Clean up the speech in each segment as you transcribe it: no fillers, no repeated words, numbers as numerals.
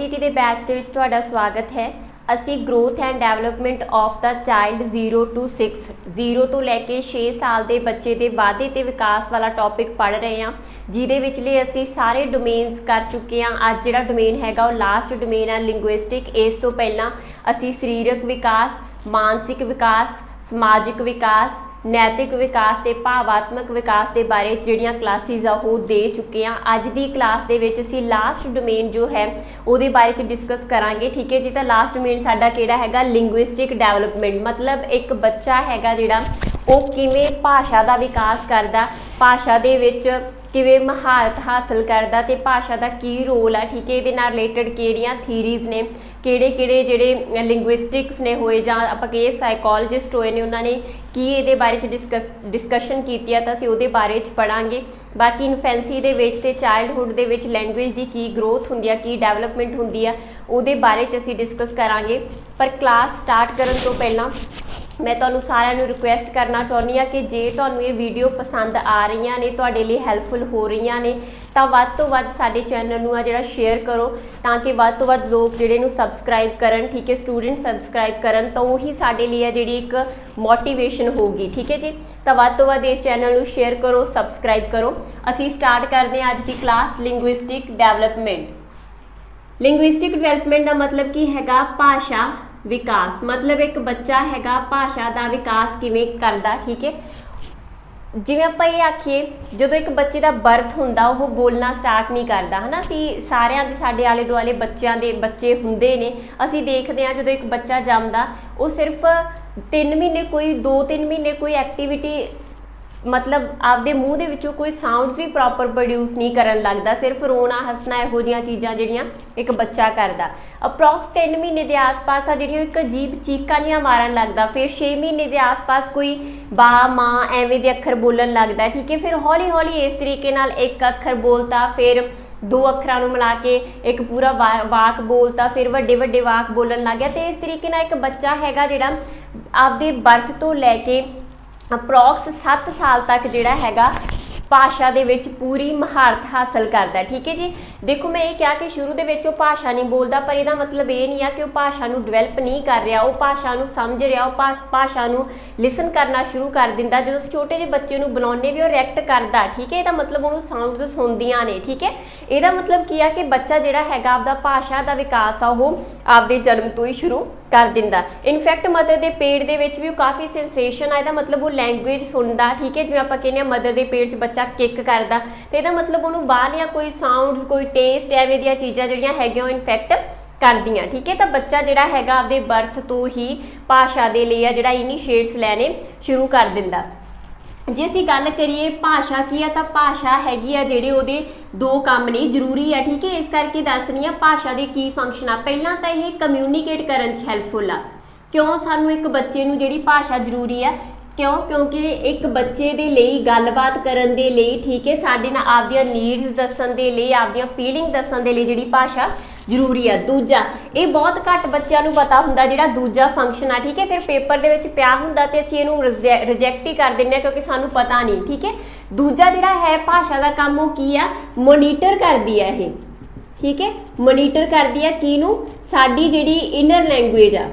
Entity के batch के विच तुहाडा स्वागत है। असी growth and development of the child 0 to 6 0 तो लैके 6 साल के बच्चे के वाधे ते विकास वाला टॉपिक पढ़ रहे हैं, जिहदे विचले असी सारे डोमेन्स कर चुके हैं। अज जिहड़ा डोमेन हैगा वो लास्ट डोमेन है लिंगुइस्टिक। इस तो पहला असी सरीरक विकास, मानसिक विकास, समाजिक विकास, नैतिक विकास ते भावात्मक विकास के बारे जिहड़ियां क्लासिस आ वो दे चुके हैं। अज की क्लास दे विच असीं लास्ट डोमेन जो है उहदे बारे च डिस्कस करांगे। ठीक है जी, तो लास्ट डोमेन साडा किहड़ा हैगा लिंगुइस्टिक डेवलपमेंट, मतलब एक बच्चा हैगा जिहड़ा वो किवें भाषा का विकास करदा, भाषा दे विच किवें महारत हासिल करदा ते भाषा का की रोल है। ठीक है, इहदे नाल रिलेटेड किहड़ियां थीरीज ने, किहड़े किहड़े जिहड़े लिंगुइस्टिक्स ने होए जां आपां कहिए साइकोलॉजिस्ट होए ने उन्होंने की इहदे बारे च डिस्कशन कीती है, तो असीं उहदे बारे च पढ़ांगे। बाकी इन्फेंसी दे विच ते चाइल्डहुड दे विच लैंगुएज की ग्रोथ हुंदी है, की डेवलपमेंट हुंदी है, उहदे बारे च असीं डिस्कस करांगे। पर क्लास स्टार्ट करन तो पहलां मैं तुहानूं सारिਆਂ ਨੂੰ रिक्वेस्ट करना चाहुंदी हाँ कि जे तुहानूं ये वीडियो पसंद आ रही ने, तुहाडे लिए हैल्पफुल हो रही ने, तो वध तो वध साडे चैनल नूं आ जिहड़ा शेयर करो ताकि वध तो वध लोग जिहड़े नूं सबसक्राइब करन। ठीक है, स्टूडेंट सबसक्राइब करन तो वही साडे लिए जिहड़ी एक मोटिवेशन होगी। ठीक है जी, तो वध तो वध इस चैनल नूं शेयर करो, सबसक्राइब करो। असीं स्टार्ट करते हैं अज की class linguistic development. Linguistic development का मतलब की हैगा भाषा विकास, मतलब एक बच्चा हैगा भाषा का विकास किवें करदा। ठीक है, जिवें आपां ये आखीए जदों एक बच्चे का बर्थ हुंदा वो बोलना स्टार्ट नहीं करता है ना। असीं सारिਆਂ ਦੇ साडे आले दुआले बच्चों के बच्चे हुंदे ने, असीं देखते हैं जदों एक बच्चा जमदा वो सिर्फ 3 महीने कोई 2-3 महीने कोई एक्टिविटी मतलब आपदे मूँह दे विचों कोई साउंड्स भी प्रॉपर प्रोड्यूस नहीं करन लगदा, सिर्फ रोना हसना इहो जिहियां चीज़ां जिहड़ियां एक बच्चा करदा। अप्रॉक्स 3 महीने के आस पास आ जिहड़ियां एक अजीब चीकां जिहियां मारन लगदा, फिर 6 महीने के आस पास कोई बा माँ एवें दे अखर बोलन लगदा। ठीक है, फिर हौली हौली इस तरीके नाल एक अखर बोलता, फिर 2 अखरां नूं मिला के एक पूरा वाक बोलता, फिर वड्डे वड्डे वाक बोलन लग गया। तो इस तरीके नाल एक बच्चा हैगा जिहड़ा आपदे बर्थ तो लैके अप्रॉक्स 7 साल तक जिहड़ा हैगा भाषा दे विच पूरी महारत हासिल करता है। ठीक है जी, देखो मैं ये कहा कि शुरू दे विच वो भाषा नहीं बोलता, पर इहदा मतलब ये नहीं है कि वो भाषा नूं डिवेलप नहीं कर रहा, वो भाषा नूं समझ रहा, वो भाषा नूं लिसन करना शुरू कर दिंदा। जो छोटे जिहे बच्चे नूं बुलाउने भी वो रिएक्ट करदा। ठीक है, इहदा मतलब उहनूं साउंड्स सुनदियां ने। ठीक है, इहदा मतलब की है कि बच्चा जिहड़ा हैगा आपदा भाषा का विकास आ वो आपदे जन्म तो ही शुरू कर दिंदा। इनफैक्ट मदर के पेट दे विच भी काफ़ी सेंसेशन आ, इहदा मतलब वो लैंगुएज सुनदा। ठीक है, जिवें आपां कहने मदर के पेट च बच्चा किक करदा, तो इहदा मतलब उहनूं बाहरियां कोई साउंड्स कोई टेस्ट एवें दियां चीज़ां जिहड़ियां हैगियां इनफैक्ट करदियां। ठीक है, तो बच्चा जिहड़ा हैगा आपदे बर्थ तो ही भाषा दे लिए जिहड़ा इनिशिएट्स लैने शुरू कर दिंदा। जे असीं गल करिए भाषा की है, तो भाषा हैगी आ जिहड़े उहदे 2 काम नहीं जरूरी है। ठीक है, इस करके दस रही भाषा के की फंक्शन आ। पहला तो यह कम्यूनीकेट करन च हैल्पफुल आ। क्यों सानू एक बच्चे नूं जिहड़ी भाषा जरूरी है, क्यों क्योंकि एक बच्चे दे लई गलबात करन दे लई, ठीक है, साडे नाल आपदियां नीड्स दस्सण दे लई, आपदियां फीलिंग दस्सण दे लई जिहड़ी भाषा जरूरी है। दूजा ये बहुत घट बच्चों को पता हुंदा जिहड़ा दूजा फंक्शन आ। ठीक है, फिर पेपर दे विच पिया हुंदा ते असीं इहनूं रिजैक्ट ही कर दिंदे क्योंकि सानूं पता नहीं। ठीक है, दूजा जिहड़ा है भाषा का काम वो की आ, मोनीटर करदी है ये। ठीक है, मोनीटर करदी है किहनूं, साडी जिहड़ी इनर लैंगुएज आ,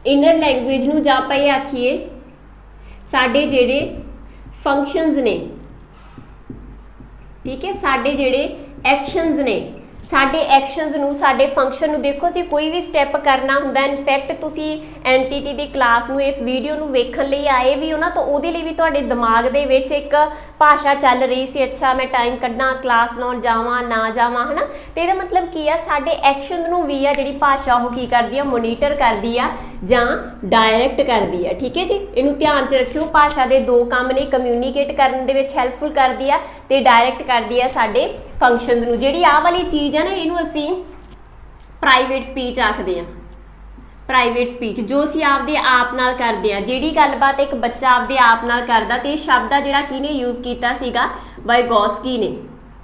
इनर लैंगुएज नूं जां आपां आखीए साडे जिहड़े फंक्शनस ने। ठीक है, साडे जिहड़े एक्शनस ने, साडे एक्शनस नूं साडे फंक्शन नूं देखो असीं कोई भी स्टैप करना हुंदा। इनफैक्ट तुसीं एनटीटी दी क्लास नूं इस वीडियो नूं वेखण लई आए भी हो ना, तो उहदे लई भी तुहाडे दिमाग दे विच एक भाषा चल रही सी, अच्छा मैं टाइम कड्ढां क्लास लाउण जावां ना जावां, है ना। तो इहदा मतलब की आ साडे एक्शन नूं भी आ जिहड़ी भाषा वो की करदी आ, मोनीटर करदी आ जां डायरैक्ट करदी आ। ठीक है जी, इहनूं ध्यान च रखियो। भाषा दे 2 काम ने, कम्यूनीकेट करन दे विच हैल्पफुल करदी आ ते डायरैक्ट करदी आ साडे फंक्शन नूं। जिहड़ी आ वाली चीज़ है ना, इहनूं असीं प्राइवेट स्पीच आखदे आ। प्राइवेट स्पीच जो असीं आपदे आप नाल करदे आ, जिहड़ी गलबात एक बच्चा आपदे आप नाल करदा, ते शब्द आ जिहड़ा किहने यूज़ कीता सीगा, वाइगोस्की ने।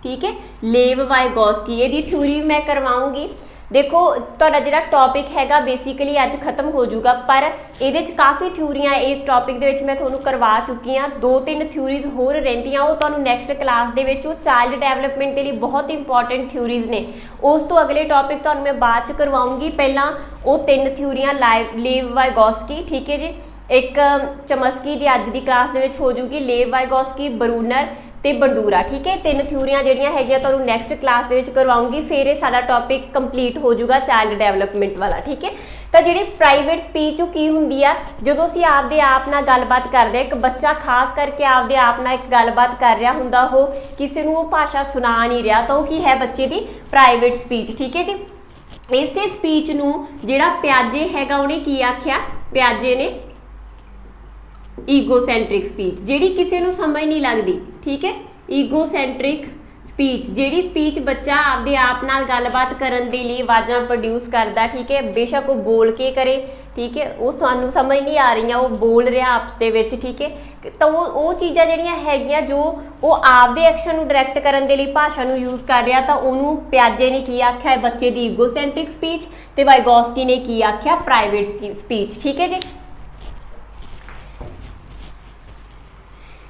ठीक है, लेव वाइगोस्की, इहदी थ्योरी मैं करवाऊँगी। देखो ਤੁਹਾਡਾ ਜਿਹੜਾ ਟੌਪਿਕ ਹੈਗਾ ਬੇਸਿਕਲੀ ਅੱਜ ਖਤਮ ਹੋ ਜਾਊਗਾ, ਪਰ ਇਹਦੇ 'ਚ ਕਾਫੀ ਥਿਊਰੀਆਂ ਇਸ ਟੌਪਿਕ ਦੇ ਵਿੱਚ ਮੈਂ ਤੁਹਾਨੂੰ ਕਰਵਾ ਚੁੱਕੀ ਹਾਂ। 2-3 ਥਿਊਰੀਜ਼ ਹੋਰ ਰਹਿੰਦੀਆਂ, ਉਹ ਤੁਹਾਨੂੰ ਨੈਕਸਟ ਕਲਾਸ ਦੇ ਵਿੱਚ ਉਹ ਚਾਈਲਡ ਡਿਵੈਲਪਮੈਂਟ ਦੇ ਲਈ ਬਹੁਤ ਇੰਪੋਰਟੈਂਟ ਥਿਊਰੀਜ਼ ਨੇ। ਉਸ ਤੋਂ ਅਗਲੇ ਟੌਪਿਕ ਤੁਹਾਨੂੰ ਮੈਂ ਬਾਅਦ 'ਚ ਕਰਵਾਉਂਗੀ। ਪਹਿਲਾਂ ਉਹ 3 ਥਿਊਰੀਆਂ ਲੀਵ ਵਾਈਗੋਸਕੀ, ਠੀਕ ਹੈ ਜੀ, ਇੱਕ ਚਮਸਕੀ ਦੀ ਅੱਜ ਦੀ ਕਲਾਸ ਦੇ ਵਿੱਚ ਹੋ ਜੂਗੀ, ਲੀਵ ਵਾਈਗੋਸਕੀ, ਬਰੂਨਰ ਤੇ ਬੰਡੂਰਾ, ठीक है। 3 ਥਿਊਰੀਆਂ ਜਿਹੜੀਆਂ ਹੈਗੀਆਂ ਤੁਹਾਨੂੰ ਨੈਕਸਟ ਕਲਾਸ ਦੇ ਵਿੱਚ ਕਰਵਾਉਂਗੀ, ਫਿਰ ਇਹ ਸਾਡਾ ਟੌਪਿਕ ਕੰਪਲੀਟ ਹੋ ਜਾਊਗਾ ਚਾਈਲਡ ਡਿਵੈਲਪਮੈਂਟ ਵਾਲਾ, ਠੀਕ ਹੈ। ਤਾਂ ਜਿਹੜੀ ਪ੍ਰਾਈਵੇਟ ਸਪੀਚ ਉਹ ਕੀ ਹੁੰਦੀ ਆ, ਜਦੋਂ ਅਸੀਂ ਆਪਦੇ ਆਪ ਨਾਲ ਗੱਲਬਾਤ ਕਰਦੇ ਹਾਂ, ਇੱਕ ਬੱਚਾ ਖਾਸ ਕਰਕੇ ਆਪਦੇ ਆਪ ਨਾਲ ਇੱਕ ਗੱਲਬਾਤ ਕਰ ਰਿਹਾ ਹੁੰਦਾ, ਉਹ ਕਿਸੇ ਨੂੰ ਉਹ ਭਾਸ਼ਾ ਸੁਣਾ ਨਹੀਂ ਰਿਹਾ, ਤਾਂ ਉਹ ਕੀ ਹੈ ਬੱਚੇ ਦੀ ਪ੍ਰਾਈਵੇਟ ਸਪੀਚ, ਠੀਕ ਹੈ ਜੀ। ਇਸੇ ਸਪੀਚ ਨੂੰ ਜਿਹੜਾ ਪਿਆਜੇ ਹੈਗਾ ਉਹਨੇ ਕੀ ਆਖਿਆ, ਪਿਆਜੇ ਨੇ ਈਗੋਸੈਂਟਰਿਕ ਸਪੀਚ, ਜਿਹੜੀ ਕਿਸੇ ਨੂੰ ਸਮਝ ਨਹੀਂ ਲੱਗਦੀ, ठीक है। ਈਗੋਸੈਂਟਰਿਕ ਸਪੀਚ, ਜਿਹੜੀ ਸਪੀਚ ਬੱਚਾ ਆਪਦੇ ਆਪ ਨਾਲ ਗੱਲਬਾਤ ਕਰਨ ਦੇ ਲਈ ਆਵਾਜ਼ਾਂ ਪ੍ਰੋਡਿਊਸ ਕਰਦਾ, ठीक है, ਬੇਸ਼ੱਕ ਉਹ ਬੋਲ ਕੇ ਕਰੇ, ठीक है, ਉਹ ਤੁਹਾਨੂੰ ਸਮਝ ਨਹੀਂ ਆ ਰਹੀਆਂ, ਉਹ ਬੋਲ ਰਿਹਾ ਆਪਸ ਦੇ ਵਿੱਚ, ठीक है। ਤਾਂ ਉਹ ਚੀਜ਼ਾਂ ਜਿਹੜੀਆਂ ਹੈਗੀਆਂ ਜੋ ਉਹ ਆਪਦੇ ਐਕਸ਼ਨ ਨੂੰ ਡਾਇਰੈਕਟ ਕਰਨ ਦੇ ਲਈ ਭਾਸ਼ਾ ਨੂੰ ਯੂਜ਼ ਕਰ ਰਿਹਾ, ਤਾਂ ਉਹਨੂੰ ਪਿਆਜੇ ਨੇ ਕੀ ਆਖਿਆ, ਬੱਚੇ ਦੀ ਈਗੋਸੈਂਟਰਿਕ ਸਪੀਚ, ਤੇ ਵਾਈਗੋਸਕੀ ਨੇ ਕੀ ਆਖਿਆ, ਪ੍ਰਾਈਵੇਟ ਸਪੀਚ, ठीक है जी।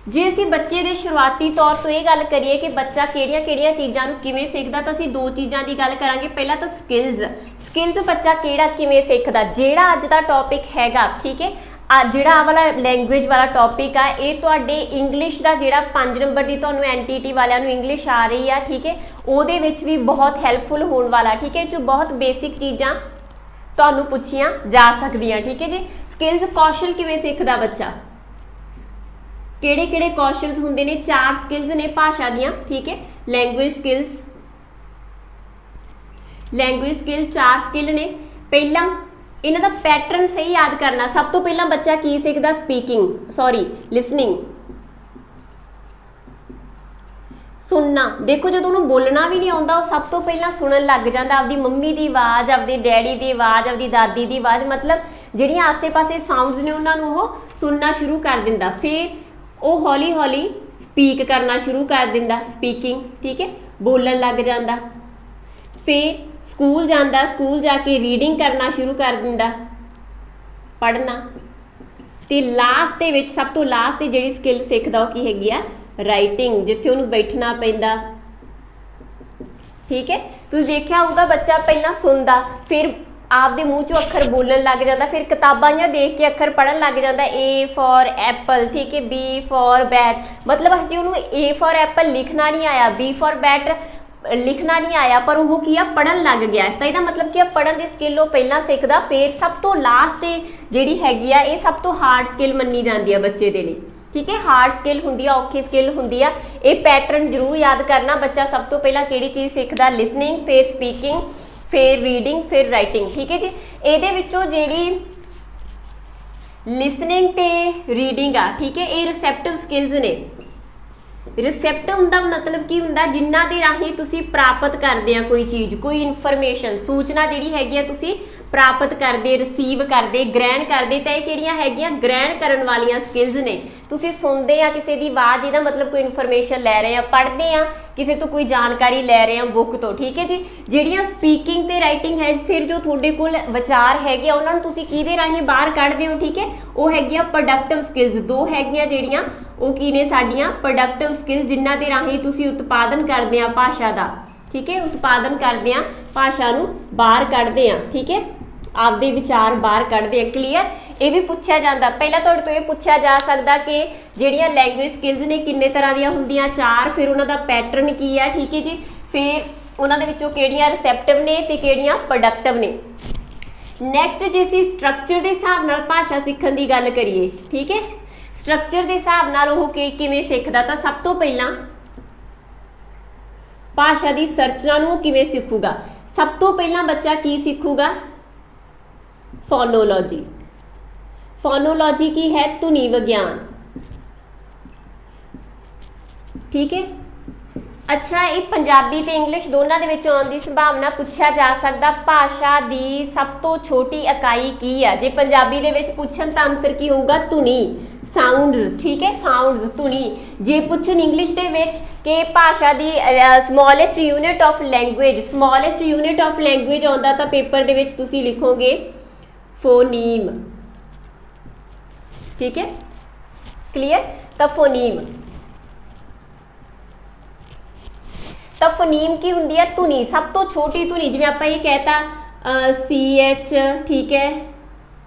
ਜੇ ਅਸੀਂ ਬੱਚੇ ਦੇ ਸ਼ੁਰੂਆਤੀ ਤੌਰ ਤੋਂ ਇਹ ਗੱਲ ਕਰੀਏ ਕਿ ਬੱਚਾ ਕਿਹੜੀਆਂ ਚੀਜ਼ਾਂ ਨੂੰ ਕਿਵੇਂ ਸਿੱਖਦਾ, ਤਾਂ ਅਸੀਂ 2 ਚੀਜ਼ਾਂ ਦੀ ਗੱਲ ਕਰਾਂਗੇ। ਪਹਿਲਾਂ ਤਾਂ ਸਕਿੱਲਸ ਬੱਚਾ ਕਿਵੇਂ ਸਿੱਖਦਾ, ਜਿਹੜਾ ਅੱਜ ਦਾ ਟੌਪਿਕ ਹੈਗਾ, ਠੀਕ ਹੈ। ਜਿਹੜਾ ਆ ਵਾਲਾ ਲੈਂਗੁਏਜ ਵਾਲਾ ਟੌਪਿਕ ਆ, ਇਹ ਤੁਹਾਡੇ ਇੰਗਲਿਸ਼ ਦਾ ਜਿਹੜਾ 5 ਨੰਬਰ ਦੀ ਤੁਹਾਨੂੰ NTT ਵਾਲਿਆਂ ਨੂੰ ਇੰਗਲਿਸ਼ ਆ ਰਹੀ ਆ, ਠੀਕ ਹੈ, ਉਹਦੇ ਵਿੱਚ ਵੀ ਬਹੁਤ ਹੈਲਪਫੁਲ ਹੋਣ ਵਾਲਾ, ਠੀਕ ਹੈ। ਜੋ ਬਹੁਤ ਬੇਸਿਕ ਚੀਜ਼ਾਂ ਤੁਹਾਨੂੰ ਪੁੱਛੀਆਂ ਜਾ ਸਕਦੀਆਂ, ਠੀਕ ਹੈ ਜੀ। ਸਕਿੱਲਸ ਕੌਸ਼ਲ ਕਿਵੇਂ ਸਿੱਖਦਾ ਬੱਚਾ, ਕਿਹੜੇ ਕੌਸ਼ਲ ਹੁੰਦੇ ਨੇ, 4 ਸਕਿੱਲਸ ਨੇ ਭਾਸ਼ਾ ਦੀਆਂ, ਠੀਕ ਹੈ। ਲੈਂਗੁਏਜ ਸਕਿੱਲ 4 ਸਕਿੱਲ ਨੇ। ਪਹਿਲਾਂ ਇਹਨਾਂ ਦਾ ਪੈਟਰਨ ਸਹੀ ਯਾਦ ਕਰਨਾ। ਸਭ ਤੋਂ ਪਹਿਲਾਂ ਬੱਚਾ ਕੀ ਸਿੱਖਦਾ, ਲਿਸਨਿੰਗ, ਸੁਣਨਾ। ਦੇਖੋ ਜਦੋਂ ਉਹਨੂੰ ਬੋਲਣਾ ਵੀ ਨਹੀਂ ਆਉਂਦਾ, ਉਹ ਸਭ ਤੋਂ ਪਹਿਲਾਂ ਸੁਣਨ ਲੱਗ ਜਾਂਦਾ, ਆਪਦੀ ਮੰਮੀ ਦੀ ਆਵਾਜ਼, ਆਪਦੇ ਡੈਡੀ ਦੀ ਆਵਾਜ਼, ਆਪਦੀ ਦਾਦੀ ਦੀ ਆਵਾਜ਼, ਮਤਲਬ ਜਿਹੜੀਆਂ ਆਸੇ-ਪਾਸੇ ਸਾਊਂਡਸ ਨੇ ਉਹਨਾਂ ਨੂੰ ਉਹ ਸੁਣਨਾ ਸ਼ੁਰੂ ਕਰ ਦਿੰਦਾ। ਫਿਰ ਉਹ ਹੌਲੀ ਸਪੀਕ ਕਰਨਾ ਸ਼ੁਰੂ ਕਰ ਦਿੰਦਾ, ਸਪੀਕਿੰਗ, ਠੀਕ ਹੈ, ਬੋਲਣ ਲੱਗ ਜਾਂਦਾ। ਫਿਰ ਸਕੂਲ ਜਾਂਦਾ, ਸਕੂਲ ਜਾ ਕੇ ਰੀਡਿੰਗ ਕਰਨਾ ਸ਼ੁਰੂ ਕਰ ਦਿੰਦਾ, ਪੜ੍ਹਨਾ। ਤੇ ਲਾਸਟ ਦੇ ਵਿੱਚ ਸਭ ਤੋਂ ਲਾਸਟ ਦੀ ਜਿਹੜੀ ਸਕਿੱਲ ਸਿੱਖਦਾ ਉਹ ਕੀ ਹੈਗੀ ਆ, ਰਾਈਟਿੰਗ, ਜਿੱਥੇ ਉਹਨੂੰ ਬੈਠਣਾ ਪੈਂਦਾ, ਠੀਕ ਹੈ। ਤੁਸੀਂ ਦੇਖਿਆ ਹੋਊਗਾ ਬੱਚਾ ਪਹਿਲਾਂ ਸੁਣਦਾ, ਫਿਰ ਆਪਦੇ ਮੂੰਹ ਚੋਂ ਅੱਖਰ ਬੋਲਣ ਲੱਗ ਜਾਂਦਾ, ਫਿਰ ਕਿਤਾਬਾਂ ਜਾਂ ਦੇਖ ਕੇ ਅੱਖਰ ਪੜ੍ਹਨ ਲੱਗ ਜਾਂਦਾ। A ਫॉर ਐਪਲ, ਠੀਕ ਹੈ, B ਫॉर ਬੈਟ, ਮਤਲਬ ਹਜੇ ਉਹਨੂੰ A ਫॉर ਐਪਲ ਲਿਖਣਾ ਨਹੀਂ ਆਇਆ, B ਫॉर ਬੈਟ ਲਿਖਣਾ ਨਹੀਂ ਆਇਆ, ਪਰ ਉਹ ਕੀ ਆ, ਪੜ੍ਹਨ ਲੱਗ ਗਿਆ। ਤਾਂ ਇਹਦਾ ਮਤਲਬ ਕੀ ਆ, ਪੜ੍ਹਨ ਦੀ ਸਕਿੱਲ ਉਹ ਪਹਿਲਾਂ ਸਿੱਖਦਾ। ਫਿਰ ਸਭ ਤੋਂ ਲਾਸਟ ਤੇ ਜਿਹੜੀ ਹੈਗੀ ਆ, ਇਹ ਸਭ ਤੋਂ ਹਾਰਡ ਸਕਿੱਲ ਮੰਨੀ ਜਾਂਦੀ ਆ ਬੱਚੇ ਦੇ ਲਈ, ਠੀਕ ਹੈ। ਹਾਰਡ ਸਕਿੱਲ ਹੁੰਦੀ ਆ, ਔਖੀ ਸਕਿੱਲ ਹੁੰਦੀ ਆ। ਇਹ ਪੈਟਰਨ ਜ਼ਰੂਰ ਯਾਦ ਕਰਨਾ। ਬੱਚਾ ਸਭ ਤੋਂ ਪਹਿਲਾਂ ਕਿਹੜੀ ਚੀਜ਼ ਸਿੱਖਦਾ, ਲਿਸਨਿੰਗ, ਫਿਰ ਸਪੀਕਿੰਗ, ਫਿਰ ਰੀਡਿੰਗ, ਫਿਰ ਰਾਈਟਿੰਗ, ਠੀਕ ਹੈ ਜੀ। ਇਹਦੇ ਵਿੱਚੋਂ ਜਿਹੜੀ ਲਿਸਨਿੰਗ ਤੇ ਰੀਡਿੰਗ ਆ, ਠੀਕ ਹੈ, ਇਹ ਰਿਸੈਪਟਿਵ ਸਕਿੱਲਸ ਨੇ। ਰਿਸੈਪਟਿਵ ਦਾ ਮਤਲਬ ਕੀ ਹੁੰਦਾ, ਜਿਨ੍ਹਾਂ ਦੇ ਰਾਹੀਂ ਤੁਸੀਂ ਪ੍ਰਾਪਤ ਕਰਦੇ ਆ ਕੋਈ ਚੀਜ਼, ਕੋਈ ਇਨਫੋਰਮੇਸ਼ਨ, ਸੂਚਨਾ ਜਿਹੜੀ ਹੈਗੀ ਆ ਤੁਸੀਂ ਪ੍ਰਾਪਤ ਕਰਦੇ, ਰਿਸੀਵ ਕਰਦੇ, ਗ੍ਰਹਿਣ ਕਰਦੇ। ਤਾਂ ਇਹ ਕਿਹੜੀਆਂ ਹੈਗੀਆਂ, ਗ੍ਰਹਿਣ ਕਰਨ ਵਾਲੀਆਂ ਸਕਿੱਲਸ ਨੇ। ਤੁਸੀਂ ਸੁਣਦੇ ਆ ਕਿਸੇ ਦੀ ਆਵਾਜ਼, ਇਹਦਾ ਮਤਲਬ ਕੋਈ ਇਨਫੋਰਮੇਸ਼ਨ ਲੈ ਰਹੇ ਆ। ਪੜ੍ਹਦੇ ਆ, ਕਿਸੇ ਤੋਂ ਕੋਈ ਜਾਣਕਾਰੀ ਲੈ ਰਹੇ ਆ ਬੁੱਕ ਤੋਂ, ਠੀਕ ਹੈ ਜੀ। ਜਿਹੜੀਆਂ ਸਪੀਕਿੰਗ ਤੇ ਰਾਈਟਿੰਗ ਹੈ, ਫਿਰ ਜੋ ਤੁਹਾਡੇ ਕੋਲ ਵਿਚਾਰ ਹੈਗੇ ਆ ਉਹਨਾਂ ਨੂੰ ਤੁਸੀਂ ਕਿਹਦੇ ਰਾਹੀਂ ਬਾਹਰ ਕੱਢਦੇ ਹੋ, ਠੀਕ ਹੈ, ਉਹ ਹੈਗੀਆਂ ਪ੍ਰੋਡਕਟਿਵ ਸਕਿੱਲਸ। 2 ਹੈਗੀਆਂ ਜਿਹੜੀਆਂ, ਉਹ ਕੀ ਨੇ ਸਾਡੀਆਂ ਪ੍ਰੋਡਕਟਿਵ ਸਕਿੱਲਸ, ਜਿਨ੍ਹਾਂ ਦੇ ਰਾਹੀਂ ਤੁਸੀਂ ਉਤਪਾਦਨ ਕਰਦੇ ਆ ਭਾਸ਼ਾ ਦਾ, ਠੀਕ ਹੈ, ਉਤਪਾਦਨ ਕਰਦੇ ਆ, ਭਾਸ਼ਾ ਨੂੰ ਬਾਹਰ ਕੱਢਦੇ ਆ, ਠੀਕ ਹੈ, ਆਪਦੇ ਵਿਚਾਰ ਬਾਹਰ ਕੱਢਦੇ ਆ। ਕਲੀਅਰ। ਇਹ ਵੀ ਪੁੱਛਿਆ ਜਾਂਦਾ, ਪਹਿਲਾਂ ਤੁਹਾਡੇ ਤੋਂ ਇਹ ਪੁੱਛਿਆ ਜਾ ਸਕਦਾ ਕਿ ਜਿਹੜੀਆਂ ਲੈਂਗੁਏਜ ਸਕਿੱਲਸ ਨੇ ਕਿੰਨੇ ਤਰ੍ਹਾਂ ਦੀਆਂ ਹੁੰਦੀਆਂ, 4, ਫਿਰ ਉਹਨਾਂ ਦਾ ਪੈਟਰਨ ਕੀ ਆ, ਠੀਕ ਹੈ ਜੀ। ਫਿਰ ਉਹਨਾਂ ਦੇ ਵਿੱਚੋਂ ਕਿਹੜੀਆਂ ਰਿਸੈਪਟਿਵ ਨੇ ਤੇ ਕਿਹੜੀਆਂ ਪ੍ਰੋਡਕਟਿਵ ਨੇ। ਨੈਕਸਟ, ਜੇ ਅਸੀਂ ਸਟਰਕਚਰ ਦੇ ਹਿਸਾਬ ਨਾਲ ਭਾਸ਼ਾ ਸਿੱਖਣ ਦੀ ਗੱਲ ਕਰੀਏ, ਠੀਕ ਹੈ, ਸਟਰਕਚਰ ਦੇ ਹਿਸਾਬ ਨਾਲ ਉਹ ਕਿਵੇਂ ਸਿੱਖਦਾ, ਤਾਂ ਸਭ ਤੋਂ ਪਹਿਲਾਂ ਭਾਸ਼ਾ ਦੀ ਸੰਰਚਨਾ ਨੂੰ ਕਿਵੇਂ ਸਿੱਖੂਗਾ। ਸਭ ਤੋਂ ਪਹਿਲਾਂ ਬੱਚਾ ਕੀ ਸਿੱਖੂਗਾ, ਫੋਨੋਲੋਜੀ। ਫੋਨੋਲੋਜੀ ਕੀ ਹੈ, ਧੁਨੀ ਵਿਗਿਆਨ, ਠੀਕ ਹੈ। ਅੱਛਾ, ਇਹ ਪੰਜਾਬੀ ਤੇ ਇੰਗਲਿਸ਼ ਦੋਨਾਂ ਦੇ ਵਿੱਚ ਆਉਣ ਦੀ ਸੰਭਾਵਨਾ, ਪੁੱਛਿਆ ਜਾ ਸਕਦਾ ਭਾਸ਼ਾ ਦੀ ਸਭ ਤੋਂ ਛੋਟੀ ਇਕਾਈ ਕੀ ਹੈ। ਜੇ ਪੰਜਾਬੀ ਦੇ ਵਿੱਚ ਪੁੱਛਣ ਤਾਂ ਆਨਸਰ ਕੀ ਹੋਊਗਾ, ਧੁਨੀ। ਸਾਊਂਡਸ, ਠੀਕ ਹੈ, ਸਾਊਂਡਸ ਧੁਨੀ। ਜੇ ਪੁੱਛਣ ਇੰਗਲਿਸ਼ ਦੇ ਵਿੱਚ ਕਿ ਭਾਸ਼ਾ ਦੀ smallest unit of language, smallest unit of language ਆਉਂਦਾ ਤਾਂ ਪੇਪਰ ਦੇ ਵਿੱਚ ਤੁਸੀਂ ਲਿਖੋਗੇ ਫੋਨੀਮ, ਠੀਕ ਹੈ, ਕਲੀਅਰ। ਤਾਂ ਫੋਨੀਮ, ਤਾਂ ਫੋਨੀਮ ਕੀ ਹੁੰਦੀ ਹੈ? ਧੁਨੀ, ਸਭ ਤੋਂ ਛੋਟੀ ਧੁਨੀ। ਜਿਵੇਂ ਆਪਾਂ ਇਹ ਕਹਿਤਾ CH, ਠੀਕ ਹੈ,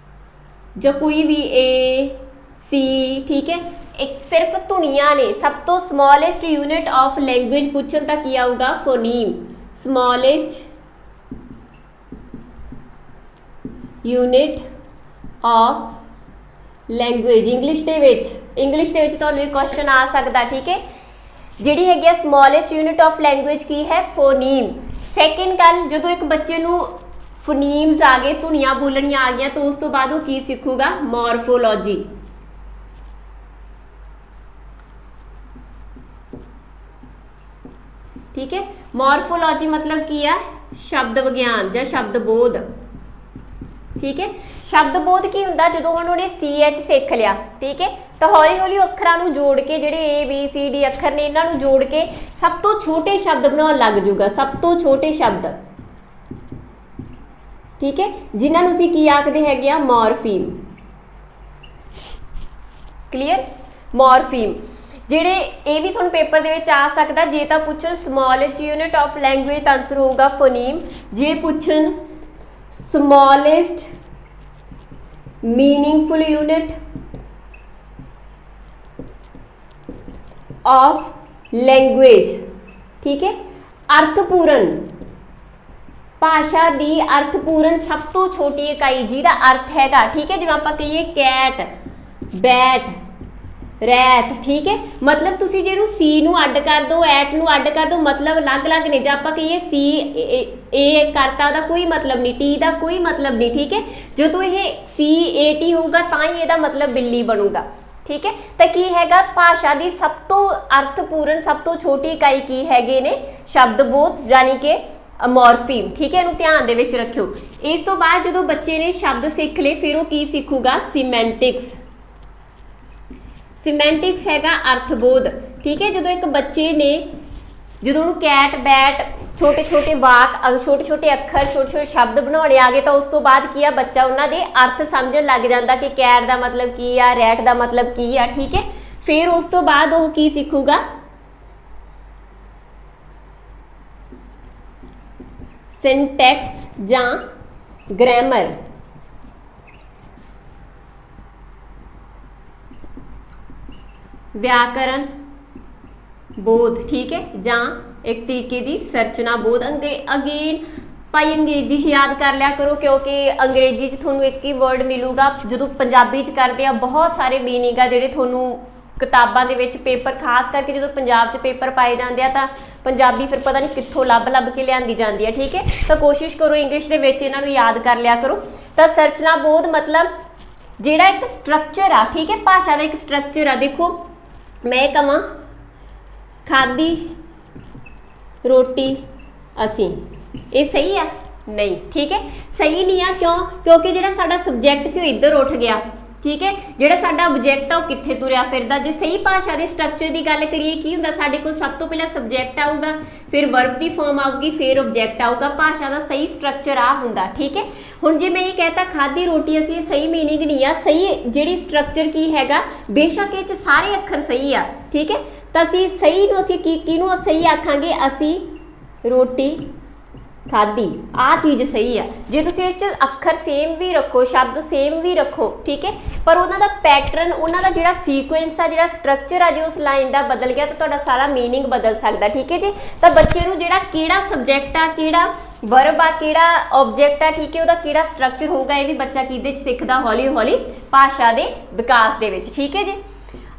ਜਾਂ ਕੋਈ ਵੀ AC, ਠੀਕ ਹੈ, ਇੱਕ ਸਿਰਫ ਧੁਨੀਆਂ ਨੇ। ਸਭ ਤੋਂ ਸਮੋਲੈਸਟ ਯੂਨਿਟ ਆਫ ਲੈਂਗੁਏਜ ਪੁੱਛਣ ਤਾਂ ਕੀ ਆਊਗਾ? ਫੋਨੀਮ, smallest unit of language. English ਦੇ ਵਿੱਚ ਤੁਹਾਨੂੰ ਇਹ ਕੁਐਸਚਨ ਆ ਸਕਦਾ, ਠੀਕ ਹੈ। ਜਿਹੜੀ ਹੈਗੀ ਆ ਸਮੋਲੈਸਟ ਯੂਨਿਟ ਆਫ ਲੈਂਗੁਏਜ ਕੀ ਹੈ? ਫੋਨੀਮ। ਸੈਕਿੰਡ ਗੱਲ, ਜਦੋਂ ਇੱਕ ਬੱਚੇ ਨੂੰ ਫੋਨੀਮਸ ਆ ਗਏ, ਧੁਨੀਆਂ ਬੋਲਣੀਆਂ ਆ ਗਈਆਂ, ਤਾਂ ਉਸ ਤੋਂ ਬਾਅਦ ਉਹ ਕੀ ਸਿੱਖੂਗਾ? ਮੋਰਫੋਲੋਜੀ, ਠੀਕ ਹੈ। ਮੋਰਫੋਲੋਜੀ ਮਤਲਬ ਕੀ ਆ? ਸ਼ਬਦ ਵਿਗਿਆਨ ਜਾਂ ਸ਼ਬਦ ਬੋਧ, ਠੀਕ ਹੈ। ਸ਼ਬਦ ਬੋਧ ਕੀ ਹੁੰਦਾ? ਜਦੋਂ ਉਹਨੇ CH ਸਿੱਖ ਲਿਆ, ਠੀਕ ਹੈ, ਤਾਂ ਹੌਲੀ ਹੌਲੀ ਅੱਖਰਾਂ ਨੂੰ ਜੋੜ ਕੇ, ਜਿਹੜੇ ABCD ਅੱਖਰ ਨੇ, ਇਹਨਾਂ ਨੂੰ ਜੋੜ ਕੇ ਸਭ ਤੋਂ ਛੋਟੇ ਸ਼ਬਦ ਬਣਾਉਣ ਲੱਗ ਜੂਗਾ, ਸਭ ਤੋਂ ਛੋਟੇ ਸ਼ਬਦ, ਠੀਕ ਹੈ, ਜਿਨ੍ਹਾਂ ਨੂੰ ਅਸੀਂ ਕੀ ਆਖਦੇ ਹੈਗੇ ਆ? ਮੋਰਫੀਮ, ਕਲੀਅਰ। ਮੋਰਫੀਮ ਜਿਹੜੇ, ਇਹ ਵੀ ਤੁਹਾਨੂੰ ਪੇਪਰ ਦੇ ਵਿੱਚ ਆ ਸਕਦਾ। ਜੇ ਤਾਂ ਪੁੱਛਣ ਸਮੋਲੈਸਟ ਯੂਨਿਟ ਆਫ ਲੈਂਗੁਏਜ ਤਾਂ ਆਨਸਰ ਹੋਊਗਾ ਫੋਨੀਮ। ਜੇ ਪੁੱਛਣ smallest meaningful unit of language, ਠੀਕ ਹੈ, ਅਰਥਪੂਰਨ ਭਾਸ਼ਾ ਦੀ ਅਰਥਪੂਰਨ ਸਭ ਤੋਂ ਛੋਟੀ ਇਕਾਈ ਜਿਹਦਾ ਅਰਥ ਹੈਗਾ, ਠੀਕ ਹੈ। ਜਿਵੇਂ ਆਪਾਂ ਕਹੀਏ ਕੈਟ, ਬੈਟ, ਰੈਟ, ਠੀਕ ਹੈ, ਮਤਲਬ ਤੁਸੀਂ ਜਿਹਨੂੰ C ਨੂੰ ਅੱਡ ਕਰ ਦਿਓ, ਐਟ ਨੂੰ ਅੱਡ ਕਰ ਦਿਓ, ਮਤਲਬ ਅਲੱਗ-ਅਲੱਗ ਨੇ। ਜੇ ਆਪਾਂ ਕਹੀਏ CA ਕਰਤਾ, ਉਹਦਾ ਕੋਈ ਮਤਲਬ ਨਹੀਂ, T ਦਾ ਕੋਈ ਮਤਲਬ ਨਹੀਂ, ਠੀਕ ਹੈ। ਜਦੋਂ ਇਹ CAT ਹੋਊਗਾ ਤਾਂ ਹੀ ਇਹਦਾ ਮਤਲਬ ਬਿੱਲੀ ਬਣੂਗਾ, ਠੀਕ ਹੈ। ਤਾਂ ਕੀ ਹੈਗਾ? ਭਾਸ਼ਾ ਦੀ ਸਭ ਤੋਂ ਅਰਥਪੂਰਨ, ਸਭ ਤੋਂ ਛੋਟੀ ਇਕਾਈ ਕੀ ਹੈਗੇ ਨੇ? ਸ਼ਬਦ ਬੋਧ, ਯਾਨੀ ਕਿ ਮੋਰਫੀਮ, ਠੀਕ ਹੈ। ਇਹਨੂੰ ਧਿਆਨ ਦੇ ਵਿੱਚ ਰੱਖਿਓ। ਇਸ ਤੋਂ ਬਾਅਦ ਜਦੋਂ ਬੱਚੇ ਨੇ ਸ਼ਬਦ ਸਿੱਖ ਲਏ, ਫਿਰ ਉਹ ਕੀ ਸਿੱਖੂਗਾ? ਸੀਮੈਂਟਿਕਸ। ਸੀਮੈਂਟਿਕਸ ਹੈਗਾ ਅਰਥਬੋਧ, ਠੀਕ ਹੈ। ਜਦੋਂ ਇੱਕ ਬੱਚੇ ਨੇ, ਜਦੋਂ ਉਹਨੂੰ ਕੈਟ, ਬੈਟ, ਛੋਟੇ ਛੋਟੇ ਵਾਕ, ਛੋਟੇ ਛੋਟੇ ਅੱਖਰ, ਛੋਟੇ ਛੋਟੇ ਸ਼ਬਦ ਬਣਾਉਣੇ ਆ ਗਏ, ਤਾਂ ਉਸ ਤੋਂ ਬਾਅਦ ਕੀ ਆ? ਬੱਚਾ ਉਹਨਾਂ ਦੇ ਅਰਥ ਸਮਝਣ ਲੱਗ ਜਾਂਦਾ ਕਿ ਕੈਟ ਦਾ ਮਤਲਬ ਕੀ ਆ, ਰੈਟ ਦਾ ਮਤਲਬ ਕੀ ਆ, ਠੀਕ ਹੈ। ਫਿਰ ਉਸ ਤੋਂ ਬਾਅਦ ਉਹ ਕੀ ਸਿੱਖੂਗਾ? ਸਿੰਟੈਕਸ ਜਾਂ ਗ੍ਰਾਮਰ, ਵਿਆਕਰਨ ਬੋਧ, ਠੀਕ ਹੈ, ਜਾਂ ਇੱਕ ਤਰੀਕੇ ਦੀ ਸਰਚਨਾ ਬੋਧ। ਅਗੇਨ ਭਾਈ ਅੰਗਰੇਜ਼ੀ 'ਚ ਯਾਦ ਕਰ ਲਿਆ ਕਰੋ, ਕਿਉਂਕਿ ਅੰਗਰੇਜ਼ੀ 'ਚ ਤੁਹਾਨੂੰ ਇੱਕ ਹੀ ਵਰਡ ਮਿਲੂਗਾ। ਜਦੋਂ ਪੰਜਾਬੀ 'ਚ ਕਰਦੇ ਆ, ਬਹੁਤ ਸਾਰੇ ਮੀਨਿੰਗ ਆ ਜਿਹੜੇ ਤੁਹਾਨੂੰ ਕਿਤਾਬਾਂ ਦੇ ਵਿੱਚ, ਪੇਪਰ ਖਾਸ ਕਰਕੇ ਜਦੋਂ ਪੰਜਾਬ 'ਚ ਪੇਪਰ ਪਾਏ ਜਾਂਦੇ ਆ, ਤਾਂ ਪੰਜਾਬੀ ਫਿਰ ਪਤਾ ਨਹੀਂ ਕਿੱਥੋਂ ਲੱਭ ਕੇ ਲਿਆਂਦੀ ਜਾਂਦੀ ਹੈ, ਠੀਕ ਹੈ। ਤਾਂ ਕੋਸ਼ਿਸ਼ ਕਰੋ ਇੰਗਲਿਸ਼ ਦੇ ਵਿੱਚ ਇਹਨਾਂ ਨੂੰ ਯਾਦ ਕਰ ਲਿਆ ਕਰੋ। ਤਾਂ ਸਰਚਨਾ ਬੋਧ ਮਤਲਬ ਜਿਹੜਾ ਇੱਕ ਸਟਰਕਚਰ ਆ, ਠੀਕ ਹੈ, ਭਾਸ਼ਾ ਦਾ ਇੱਕ ਸਟਰਕਚਰ ਆ। ਦੇਖੋ ਮੈਂ ਕਹਾਂ ਖਾਧੀ ਰੋਟੀ ਅਸੀਂ, ਇਹ ਸਹੀ ਆ? ਨਹੀਂ, ਠੀਕ ਹੈ, ਸਹੀ ਨਹੀਂ ਆ। ਕਿਉਂਕਿ ਜਿਹੜਾ ਸਾਡਾ ਸਬਜੈਕਟ ਸੀ ਉਹ ਇੱਧਰ ਉੱਠ ਗਿਆ, ਠੀਕ ਹੈ। ਜਿਹੜਾ ਸਾਡਾ ਆਬਜੈਕਟ ਆ ਉਹ ਕਿੱਥੇ ਤੁਰਿਆ ਫਿਰਦਾ। ਜੇ ਸਹੀ ਭਾਸ਼ਾ ਦੇ ਸਟਰਕਚਰ ਦੀ ਗੱਲ ਕਰੀਏ, ਕੀ ਹੁੰਦਾ? ਸਾਡੇ ਕੋਲ ਸਭ ਤੋਂ ਪਹਿਲਾਂ ਸਬਜੈਕਟ ਆਊਗਾ, ਫਿਰ ਵਰਬ ਦੀ ਫਾਰਮ ਆਊਗੀ, ਫਿਰ ਆਬਜੈਕਟ ਆਊਗਾ। ਭਾਸ਼ਾ ਦਾ ਸਹੀ ਸਟਰਕਚਰ ਆ ਹੁੰਦਾ, ਠੀਕ ਹੈ। ਹੁਣ ਜੇ ਮੈਂ ਇਹ ਕਹਤਾ ਖਾਧੀ ਰੋਟੀ ਅਸੀਂ, ਸਹੀ ਮੀਨਿੰਗ ਨਹੀਂ ਆ। ਸਹੀ ਜਿਹੜੀ ਸਟਰਕਚਰ ਕੀ ਹੈਗਾ, ਬੇਸ਼ੱਕ ਇਹ 'ਚ ਸਾਰੇ ਅੱਖਰ ਸਹੀ ਆ, ਠੀਕ ਹੈ। ਤਾਂ ਅਸੀਂ ਸਹੀ ਨੂੰ ਅਸੀਂ ਕਿਹਨੂੰ ਸਹੀ ਆਖਾਂਗੇ? ਅਸੀਂ ਰੋਟੀ ਖਾਧੀ, ਆਹ ਚੀਜ਼ ਸਹੀ ਆ। ਜੇ ਤੁਸੀਂ ਇਹ 'ਚ ਅੱਖਰ ਸੇਮ ਵੀ ਰੱਖੋ, ਸ਼ਬਦ ਸੇਮ ਵੀ ਰੱਖੋ, ਠੀਕ ਹੈ, ਪਰ ਉਹਨਾਂ ਦਾ ਪੈਟਰਨ, ਉਹਨਾਂ ਦਾ ਜਿਹੜਾ ਸੀਕੁਐਂਸ ਆ, ਜਿਹੜਾ ਸਟਰਕਚਰ ਆ, ਜੇ ਉਸ ਲਾਈਨ ਦਾ ਬਦਲ ਗਿਆ ਤਾਂ ਤੁਹਾਡਾ ਸਾਰਾ ਮੀਨਿੰਗ ਬਦਲ ਸਕਦਾ, ਠੀਕ ਹੈ ਜੀ। ਤਾਂ ਬੱਚੇ ਨੂੰ ਜਿਹੜਾ ਕਿਹੜਾ ਸਬਜੈਕਟ ਆ, ਕਿਹੜਾ ਵਰਬ ਆ, ਕਿਹੜਾ ਆਬਜੈਕਟ ਆ, ਠੀਕ ਹੈ, ਉਹਦਾ ਕਿਹੜਾ ਸਟਰਕਚਰ ਹੋਊਗਾ, ਇਹ ਵੀ ਬੱਚਾ ਕਿਹਦੇ 'ਚ ਸਿੱਖਦਾ? ਹੌਲੀ ਹੌਲੀ ਭਾਸ਼ਾ ਦੇ ਵਿਕਾਸ ਦੇ ਵਿੱਚ, ਠੀਕ ਹੈ ਜੀ।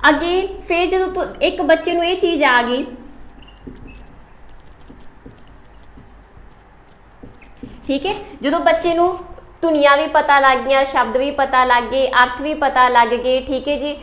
ਅੱਗੇ ਫਿਰ ਜਦੋਂ ਇੱਕ ਬੱਚੇ ਨੂੰ ਇਹ ਚੀਜ਼ ਆ ਗਈ, ਠੀਕ ਹੈ, ਜਦੋਂ ਬੱਚੇ ਨੂੰ ਧੁਨੀਆਂ ਵੀ ਪਤਾ ਲੱਗ ਗਈਆਂ, ਸ਼ਬਦ ਵੀ ਪਤਾ ਲੱਗ ਗਏ, ਅਰਥ ਵੀ ਪਤਾ ਲੱਗ ਗਏ, ਠੀਕ ਹੈ ਜੀ,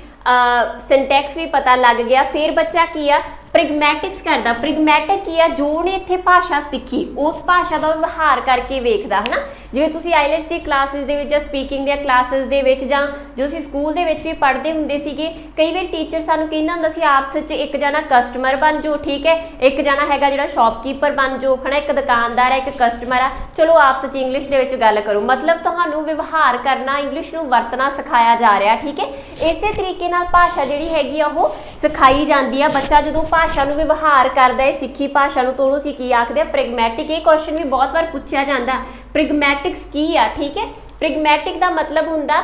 ਸਿੰਟੈਕਸ ਵੀ ਪਤਾ ਲੱਗ ਗਿਆ, ਫਿਰ ਬੱਚਾ ਕੀ ਆ? ਪ੍ਰਿਗਮੈਟਿਕਸ ਕਰਦਾ। ਪ੍ਰਿਗਮੈਟਿਕ ਕੀ ਆ? ਜੋ ਉਹਨੇ ਇੱਥੇ ਭਾਸ਼ਾ ਸਿੱਖੀ, ਉਸ ਭਾਸ਼ਾ ਦਾ ਵਿਵਹਾਰ ਕਰਕੇ ਵੇਖਦਾ, ਹੈ ਨਾ। ਜਿਵੇਂ ਤੁਸੀਂ ਆਈਲੈਟਸ ਦੀ ਕਲਾਸਿਸ ਦੇ ਵਿੱਚ ਜਾਂ ਸਪੀਕਿੰਗ ਦੀਆਂ ਕਲਾਸਿਸ ਦੇ ਵਿੱਚ ਜਾਂ ਜੋ ਅਸੀਂ ਸਕੂਲ ਦੇ ਵਿੱਚ ਵੀ ਪੜ੍ਹਦੇ ਹੁੰਦੇ ਸੀਗੇ, ਕਈ ਵਾਰ ਟੀਚਰ ਸਾਨੂੰ ਕਹਿੰਦਾ ਹੁੰਦਾ ਸੀ ਆਪਸ 'ਚ ਇੱਕ ਜਣਾ ਕਸਟਮਰ ਬਣ ਜਾਓ, ਠੀਕ ਹੈ, ਇੱਕ ਜਣਾ ਹੈਗਾ ਜਿਹੜਾ ਸ਼ੌਪਕੀਪਰ ਬਣ ਜਾਓ, ਹੈ ਨਾ, ਇੱਕ ਦੁਕਾਨਦਾਰ ਹੈ, ਇੱਕ ਕਸਟਮਰ ਆ, ਚਲੋ ਆਪਸ 'ਚ ਇੰਗਲਿਸ਼ ਦੇ ਵਿੱਚ ਗੱਲ ਕਰੋ। ਮਤਲਬ ਤੁਹਾਨੂੰ ਵਿਵਹਾਰ ਕਰਨਾ, ਇੰਗਲਿਸ਼ ਨੂੰ ਵਰਤਣਾ ਸਿਖਾਇਆ ਜਾ ਰਿਹਾ, ਠੀਕ ਹੈ। ਇਸੇ ਤਰੀਕੇ ਨਾਲ ਭਾਸ਼ਾ ਜਿਹੜੀ ਹੈਗੀ ਆ ਉਹ ਸਿਖਾਈ ਜਾਂਦੀ ਆ। ਬੱਚਾ ਜਦੋਂ ਭਾਸ਼ਾ ਨੂੰ ਵਿਵਹਾਰ ਕਰਦਾ ਹੈ, ਸਿੱਖੀ ਭਾਸ਼ਾ ਨੂੰ, ਤੋਂ ਅਸੀਂ ਕੀ ਆਖਦੇ ਆ, ਪ੍ਰਿਗਮੈਟਿਕ। ਇਹ ਕੁਐਸਚਨ ਵੀ ਬਹੁਤ ਵਾਰ ਪੁੱਛਿਆ ਜਾਂਦਾ, ਪ੍ਰਿਗਮੈਟਿਕਸ ਕੀ ਆ, ਠੀਕ ਹੈ। ਪ੍ਰਿਗਮੈਟਿਕ ਦਾ ਮਤਲਬ ਹੁੰਦਾ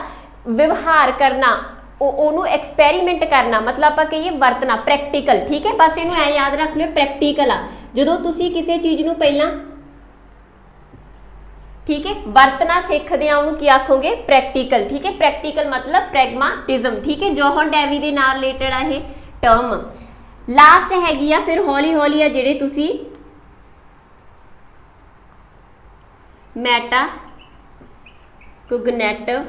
ਵਿਵਹਾਰ ਕਰਨਾ, ਉਹਨੂੰ ਐਕਸਪੈਰੀਮੈਂਟ ਕਰਨਾ, ਮਤਲਬ ਆਪਾਂ ਕਹੀਏ ਵਰਤਣਾ, ਪ੍ਰੈਕਟੀਕਲ, ਠੀਕ ਹੈ। ਬਸ ਇਹਨੂੰ ਐ ਯਾਦ ਰੱਖ ਲਿਓ, ਪ੍ਰੈਕਟੀਕਲ ਆ। ਜਦੋਂ ਤੁਸੀਂ ਕਿਸੇ ਚੀਜ਼ ਨੂੰ ਪਹਿਲਾਂ, ਠੀਕ ਹੈ, ਵਰਤਣਾ ਸਿੱਖਦੇ ਆ, ਉਹਨੂੰ ਕੀ ਆਖੋਗੇ, ਪ੍ਰੈਕਟੀਕਲ, ਠੀਕ ਹੈ। ਪ੍ਰੈਕਟੀਕਲ ਮਤਲਬ ਪ੍ਰੈਗਮਾਟਿਜ਼ਮ, ਠੀਕ ਹੈ। ਜੋਹਨ ਡੈਵੀ ਦੇ ਨਾਲ ਰਿਲੇਟਡ ਆ ਇਹ ਟਰਮ। ਲਾਸਟ ਹੈਗੀ ਆ ਫਿਰ ਹੌਲੀ ਹੌਲੀ ਆ ਜਿਹੜੇ ਤੁਸੀਂ ਮੈਟਾ ਕੋਗਨੈਟਿਵ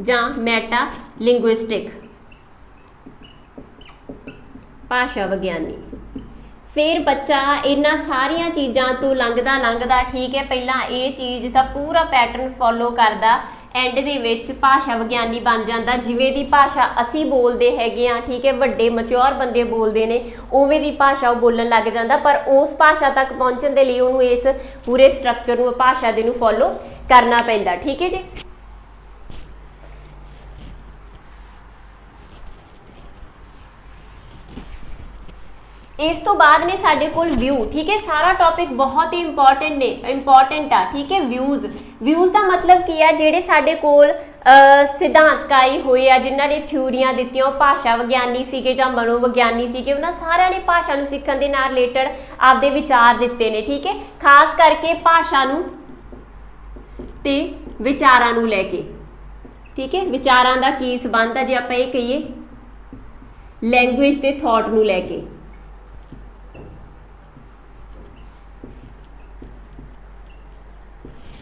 ਜਾਂ ਮੈਟਾ ਲਿੰਗੁਇਸਟਿਕ, ਭਾਸ਼ਾ ਵਿਗਿਆਨੀ। ਫਿਰ ਬੱਚਾ ਇਹਨਾਂ ਸਾਰੀਆਂ ਚੀਜ਼ਾਂ ਤੋਂ ਲੰਘਦਾ, ਠੀਕ ਹੈ, ਪਹਿਲਾਂ ਇਹ ਚੀਜ਼ ਦਾ ਪੂਰਾ ਪੈਟਰਨ ਫੋਲੋ ਕਰਦਾ, ਐਂਡ ਦੇ ਵਿੱਚ ਭਾਸ਼ਾ ਵਿਗਿਆਨੀ ਬਣ ਜਾਂਦਾ। ਜਿਵੇਂ ਦੀ ਭਾਸ਼ਾ ਅਸੀਂ ਬੋਲਦੇ ਹੈਗੇ ਆ, ਠੀਕ ਹੈ, ਵੱਡੇ ਮੈਚੁਰ ਬੰਦੇ ਬੋਲਦੇ ਨੇ, ਉਵੇਂ ਦੀ ਭਾਸ਼ਾ ਉਹ ਬੋਲਣ ਲੱਗ ਜਾਂਦਾ। ਪਰ ਉਸ ਭਾਸ਼ਾ ਤੱਕ ਪਹੁੰਚਣ ਦੇ ਲਈ ਉਹਨੂੰ ਇਸ ਪੂਰੇ ਸਟਰਕਚਰ ਨੂੰ, ਭਾਸ਼ਾ ਦੇ ਨੂੰ ਫੋਲੋ ਕਰਨਾ ਪੈਂਦਾ, ਠੀਕ ਹੈ ਜੀ। ਇਸ ਤੋਂ ਬਾਅਦ ਨੇ ਸਾਡੇ ਕੋਲ ਵਿਊ, ਠੀਕ ਹੈ। ਸਾਰਾ ਟੌਪਿਕ ਬਹੁਤ ਹੀ ਇੰਪੋਰਟੈਂਟ ਆ, ਠੀਕ ਹੈ। ਵਿਊਜ਼ ਦਾ ਮਤਲਬ ਕੀ ਆ, ਜਿਹੜੇ ਸਾਡੇ ਕੋਲ ਸਿਧਾਂਤਕਾਰੀ ਹੋਏ ਆ, ਜਿਨ੍ਹਾਂ ਨੇ ਥਿਊਰੀਆਂ ਦਿੱਤੀਆਂ, ਉਹ ਭਾਸ਼ਾ ਵਿਗਿਆਨੀ ਸੀਗੇ ਜਾਂ ਮਨੋਵਿਗਿਆਨੀ ਸੀਗੇ, ਉਹਨਾਂ ਸਾਰਿਆਂ ਨੇ ਭਾਸ਼ਾ ਨੂੰ ਸਿੱਖਣ ਦੇ ਨਾਲ ਰਿਲੇਟਡ ਆਪਦੇ ਵਿਚਾਰ ਦਿੱਤੇ ਨੇ, ਠੀਕ ਹੈ। ਖਾਸ ਕਰਕੇ ਭਾਸ਼ਾ ਨੂੰ ਤੇ ਵਿਚਾਰਾਂ ਨੂੰ ਲੈ ਕੇ, ਠੀਕ ਹੈ। ਵਿਚਾਰਾਂ ਦਾ ਕੀ ਸੰਬੰਧ ਆ, ਜੇ ਆਪਾਂ ਇਹ ਕਹੀਏ ਲੈਂਗੁਏਜ ਤੇ ਥਾਟ ਨੂੰ ਲੈ ਕੇ,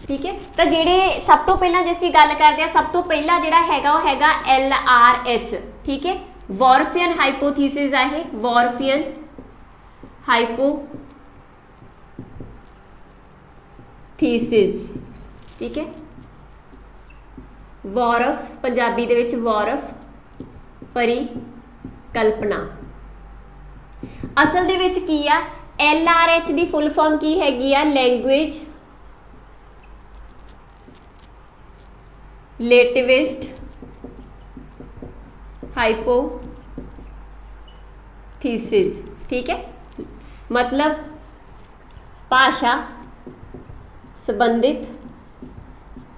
ਠੀਕ ਹੈ। ਤਾਂ ਜਿਹੜੇ ਸਭ ਤੋਂ ਪਹਿਲਾਂ ਜੇ ਅਸੀਂ ਗੱਲ ਕਰਦੇ ਹਾਂ, ਸਭ ਤੋਂ ਪਹਿਲਾਂ ਜਿਹੜਾ ਹੈਗਾ ਉਹ ਹੈਗਾ LRH, ਠੀਕ ਹੈ। ਵੋਰਫੀਅਨ ਹਾਈਪੋਥੀਸਿਸ ਆ ਇਹ, ਵੋਰਫੀਅਨ ਹਾਈਪੋਥੀਸਿਸ, ਠੀਕ ਹੈ। ਵੋਰਫ ਪੰਜਾਬੀ ਦੇ ਵਿੱਚ ਵੋਰਫ, ਪਰਿਕਲਪਨਾ। ਅਸਲ ਦੇ ਵਿੱਚ ਕੀ ਆ, LRH ਦੀ ਫੁੱਲ ਫਾਰਮ ਕੀ ਹੈਗੀ ਆ, ਲੈਂਗੁਏਜ ਰਿਲੇਟਿਵਿਸਟ ਹਾਈਪੋਥੀਸਿਸ, ਠੀਕ ਹੈ। ਮਤਲਬ ਭਾਸ਼ਾ ਸੰਬੰਧਿਤ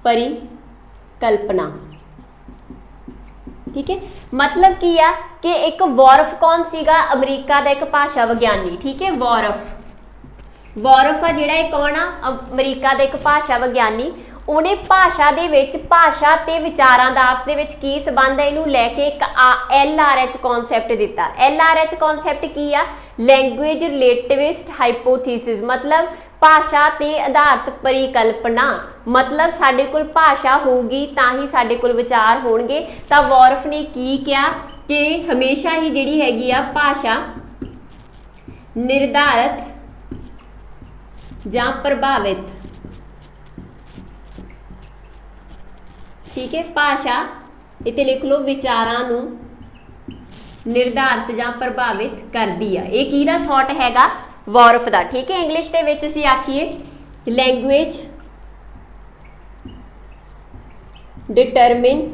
ਪਰਿਕਲਪਨਾ, ਠੀਕ ਹੈ। ਮਤਲਬ ਕੀ ਆ ਕਿ ਇੱਕ ਵੋਰਫ ਕੌਣ ਸੀਗਾ, ਅਮਰੀਕਾ ਦਾ ਇੱਕ ਭਾਸ਼ਾ ਵਿਗਿਆਨੀ, ਠੀਕ ਹੈ। ਵੋਰਫ ਆ ਜਿਹੜਾ, ਇਹ ਕੌਣ ਆ, ਅਮਰੀਕਾ ਦਾ ਇੱਕ ਭਾਸ਼ਾ ਵਿਗਿਆਨੀ। ਉਹਨੇ ਭਾਸ਼ਾ ਦੇ ਵਿੱਚ ਭਾਸ਼ਾ ਤੇ ਵਿਚਾਰਾਂ ਦਾ ਆਪਸ ਦੇ ਵਿੱਚ ਕੀ ਸੰਬੰਧ ਹੈ, ਇਹਨੂੰ ਲੈ ਕੇ ਇੱਕ LRH ਕਨਸੈਪਟ ਦਿੱਤਾ। LRH ਕਨਸੈਪਟ ਕੀ ਆ, ਲੈਂਗੁਏਜ ਰਿਲੇਟਿਵਿਸਟ ਹਾਈਪੋਥੀਸਿਸ, ਮਤਲਬ ਭਾਸ਼ਾ ਤੇ ਆਧਾਰਿਤ ਪਰਿਕਲਪਨਾ। ਮਤਲਬ ਸਾਡੇ ਕੋਲ ਭਾਸ਼ਾ ਹੋਊਗੀ ਤਾਂ ਹੀ ਸਾਡੇ ਕੋਲ ਵਿਚਾਰ ਹੋਣਗੇ। ਤਾਂ ਵੋਰਫ ਨੇ ਕੀ ਕਿਹਾ ਕਿ ਹਮੇਸ਼ਾ ਹੀ ਜਿਹੜੀ ਹੈਗੀ ਆ ਭਾਸ਼ਾ ਨਿਰਧਾਰਤ ਜਾਂ ਪ੍ਰਭਾਵਿਤ, ਠੀਕ ਹੈ। ਭਾਸ਼ਾ ਇੱਥੇ ਲਿਖ ਲਓ, ਵਿਚਾਰਾਂ ਨੂੰ ਨਿਰਧਾਰਿਤ ਜਾਂ ਪ੍ਰਭਾਵਿਤ ਕਰਦੀ ਆ। ਇਹ ਕਿਹਦਾ ਥਾਟ ਹੈਗਾ, ਵੋਰਫ ਦਾ, ਠੀਕ ਹੈ। ਇੰਗਲਿਸ਼ ਦੇ ਵਿੱਚ ਅਸੀਂ ਆਖੀਏ ਲੈਂਗੁਏਜ ਡਿਟਰਮਿਨ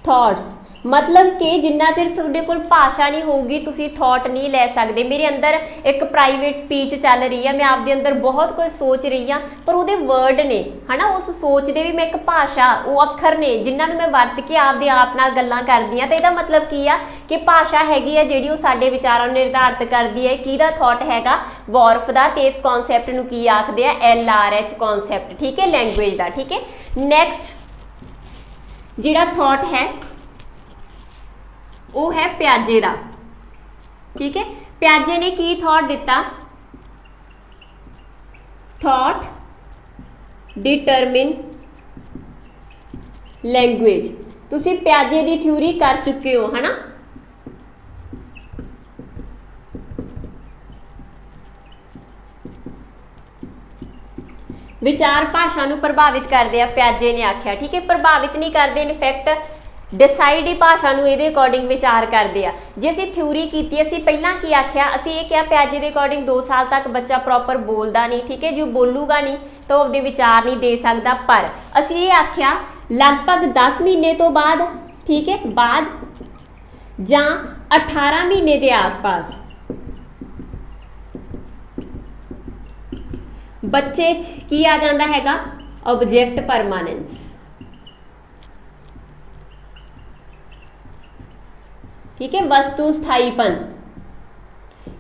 ਥਾਟਸ, ਮਤਲਬ ਕਿ ਜਿੰਨਾ ਚਿਰ ਤੁਹਾਡੇ ਕੋਲ ਭਾਸ਼ਾ ਨਹੀਂ ਹੋਊਗੀ ਤੁਸੀਂ ਥਾਟ ਨਹੀਂ ਲੈ ਸਕਦੇ। ਮੇਰੇ ਅੰਦਰ ਇੱਕ ਪ੍ਰਾਈਵੇਟ ਸਪੀਚ ਚੱਲ ਰਹੀ ਆ, ਮੈਂ ਆਪਦੇ ਅੰਦਰ ਬਹੁਤ ਕੁਝ ਸੋਚ ਰਹੀ ਆ, ਪਰ ਉਹਦੇ ਵਰਡ ਨੇ, ਹਨਾ, ਉਸ ਸੋਚ ਦੇ ਵੀ ਮੈਂ ਇੱਕ ਭਾਸ਼ਾ, ਉਹ ਅੱਖਰ ਨੇ ਜਿਨ੍ਹਾਂ ਨੂੰ ਮੈਂ ਵਰਤ ਕੇ ਆਪਦੇ ਆਪ ਨਾਲ ਗੱਲਾਂ ਕਰਦੀ ਆ। ਤਾਂ ਇਹਦਾ ਮਤਲਬ ਕੀ ਆ ਕਿ ਭਾਸ਼ਾ ਹੈਗੀ ਆ ਜਿਹੜੀ ਉਹ ਸਾਡੇ ਵਿਚਾਰਾਂ ਨੂੰ ਨਿਰਧਾਰਿਤ ਕਰਦੀ ਹੈ। ਕਿਹਦਾ ਥਾਟ ਹੈਗਾ, ਵੋਰਫ ਦਾ। ਤੇ ਇਸ ਕਨਸੈਪਟ ਨੂੰ ਕੀ ਆਖਦੇ ਆ, LRH ਕਨਸੈਪਟ, ਠੀਕ ਹੈ, ਲੈਂਗੁਏਜ ਦਾ, ਠੀਕ ਹੈ। ਨੈਕਸਟ ਜਿਹੜਾ ਥਾਟ ਹੈ ਉਹ ਹੈ ਪਿਆਜੇ ਦਾ, ਠੀਕ ਹੈ। ਪਿਆਜੇ ਨੇ ਕੀ ਥਾਟ ਦਿੱਤਾ, ਥਾਟ ਡਿਟਰਮਿਨ ਲੈਂਗੁਏਜ। ਤੁਸੀਂ ਪਿਆਜੇ ਦੀ ਥਿਊਰੀ ਕਰ ਚੁੱਕੇ ਹੋ, ਹਨਾ। विचार भाषा नूं प्रभावित करते हैं, प्याजे ने आख्या। ठीक है, प्रभावित नहीं करते, इनफैक्ट डिसाइड ही भाषा नूं इहदे अकॉर्डिंग विचार करते हैं। जे असीं थ्योरी कीती, असीं पहलां की आख्या, असीं ये कहा प्याजे के अकॉर्डिंग 2 साल तक बच्चा प्रॉपर बोलता नहीं। ठीक है, जो बोलूगा नहीं तो अपने विचार नहीं दे सकता। पर असीं ये आख्या लगभग 10 महीने तो बाद, ठीक है, बाद जां 18 महीने के आस पास बच्चे की आ जाता हैगा ऑब्जेक्ट परमानेंस। ठीक है, वस्तु स्थाईपन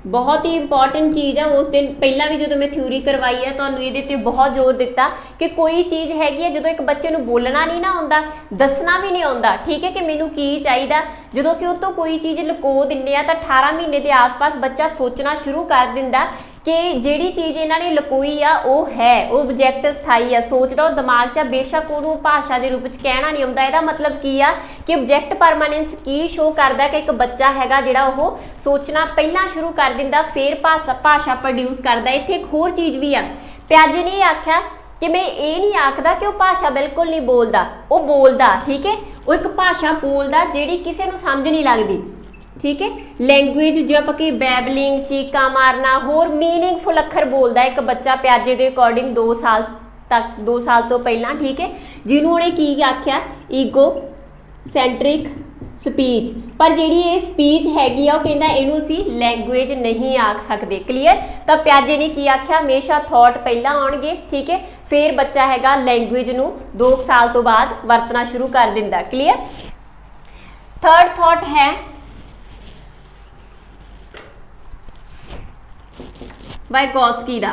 बहुत ही इंपॉर्टेंट चीज़ है। उस दिन पहला भी जो मैं थ्योरी करवाई है तो ये ते बहुत जोर दिता कि कोई चीज़ हैगी है जो एक बच्चे नूं बोलना नहीं ना आउंदा, दसना भी नहीं आउंदा। ठीक है, कि मैनूं की चाहिए, जो असीं उस तों कोई चीज़ लुको दिंदे आ तो 18 महीने के आस पास बच्चा सोचना शुरू कर दिंदा कि जिहड़ी चीज़ इन्होंने लुकोई आ वो है, वो ऑब्जैक्ट स्थाई है, सोचदा वो दिमाग च, बेशक उन्होंने भाषा के रूप में कहना नहीं आउंदा। इहदा मतलब की आ कि ऑब्जैक्ट परमानेंस की शो करता कि एक बच्चा हैगा जिहड़ा वो सोचना पहला शुरू कर दिंदा, फिर भाषा प्रोड्यूस करता। इत्थे एक होर चीज़ भी आ, प्याजे ने आख्या कि मैं ये नहीं आखदा कि वो भाषा बिल्कुल नहीं बोलता, वो बोलता। ठीक है, वो एक भाषा बोलता जिहड़ी किसी नूं समझ नहीं लगती। ठीक है, लैंगुएज जो आप कि बैबलिंग, चीका मारना, होर मीनिंगफुल अखर बोलता एक बच्चा प्याजे के अकॉर्डिंग 2 साल तक, 2 साल तो पहला। ठीक है, जिन्होंने की आख्या ईगो सेंट्रिक स्पीच, पर जिहड़ी ये स्पीच हैगी आ कहंदा इहनूं असीं लैंगुएज नहीं आख सकते। क्लीयर, तो प्याजे ने की आख्या हमेशा थॉट पहला आउणगे। ठीक है, फिर बच्चा हैगा लैंगुएज नूं 2 साल तो बाद वरतना शुरू कर दिंदा। क्लीयर, थर्ड थॉट है वाइगोस्की दा।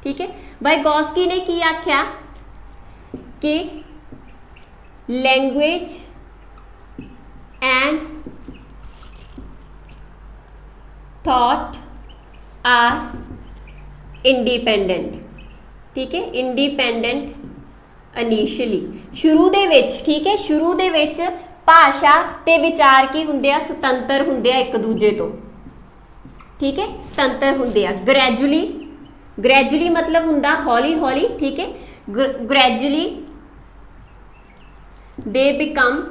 ठीक है, वाइगोस्की ने की आख्या कि language and thought are independent. ठीक है, इंडिपेंडेंट इनिशियली शुरू दे विच। ठीक है, शुरू दे विच भाषा ते विचार की हुंदे आ, सुतंत्र हुंदे आ एक दूजे तो। ठीक है, सुतंत्र हुंदे आ। ग्रैजुअली, ग्रैजुअली मतलब हुंदा हौली हौली। ठीक है, ग्रैजुअली दे बिकम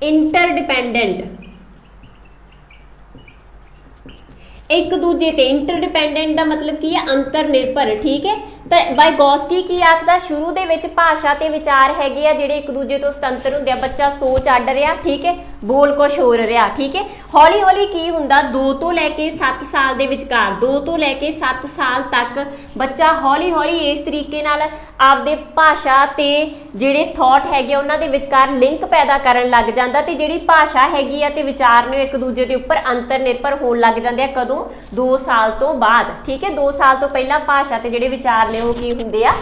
इंटरडिपेंडेंट, एक दूजे ते। इंटरडिपेंडेंट का मतलब की है अंतर निर्भर। ठीक है, तो वाइगोस्की की आखदा शुरू दे विच भाषा ते विचार हैगे आ जिहड़े एक दूजे तो सुतंत्र हुंदे आ, बच्चा सोच अड रहा। ठीक है, बोल कुछ होर रहा। ठीक है, हौली हौली की हुंदा 2 तो लैके 7 साल दे विचकार, 2 तो लैके 7 साल तक बच्चा हौली हौली इस तरीके नाल आपदे भाषा ते जिहड़े थॉट हैगे उन्हां दे विचकार लिंक पैदा करन लग जांदा ते जिहड़ी भाषा हैगी आ ते विचार ने एक दूजे दे उपर अंतर निर्भर होण लग जांदे आ। कदों 2 साल तो बाद। ठीक है, 2 साल तो पहला भाषा ते जिहड़े विचार ने वो की हुंदे आ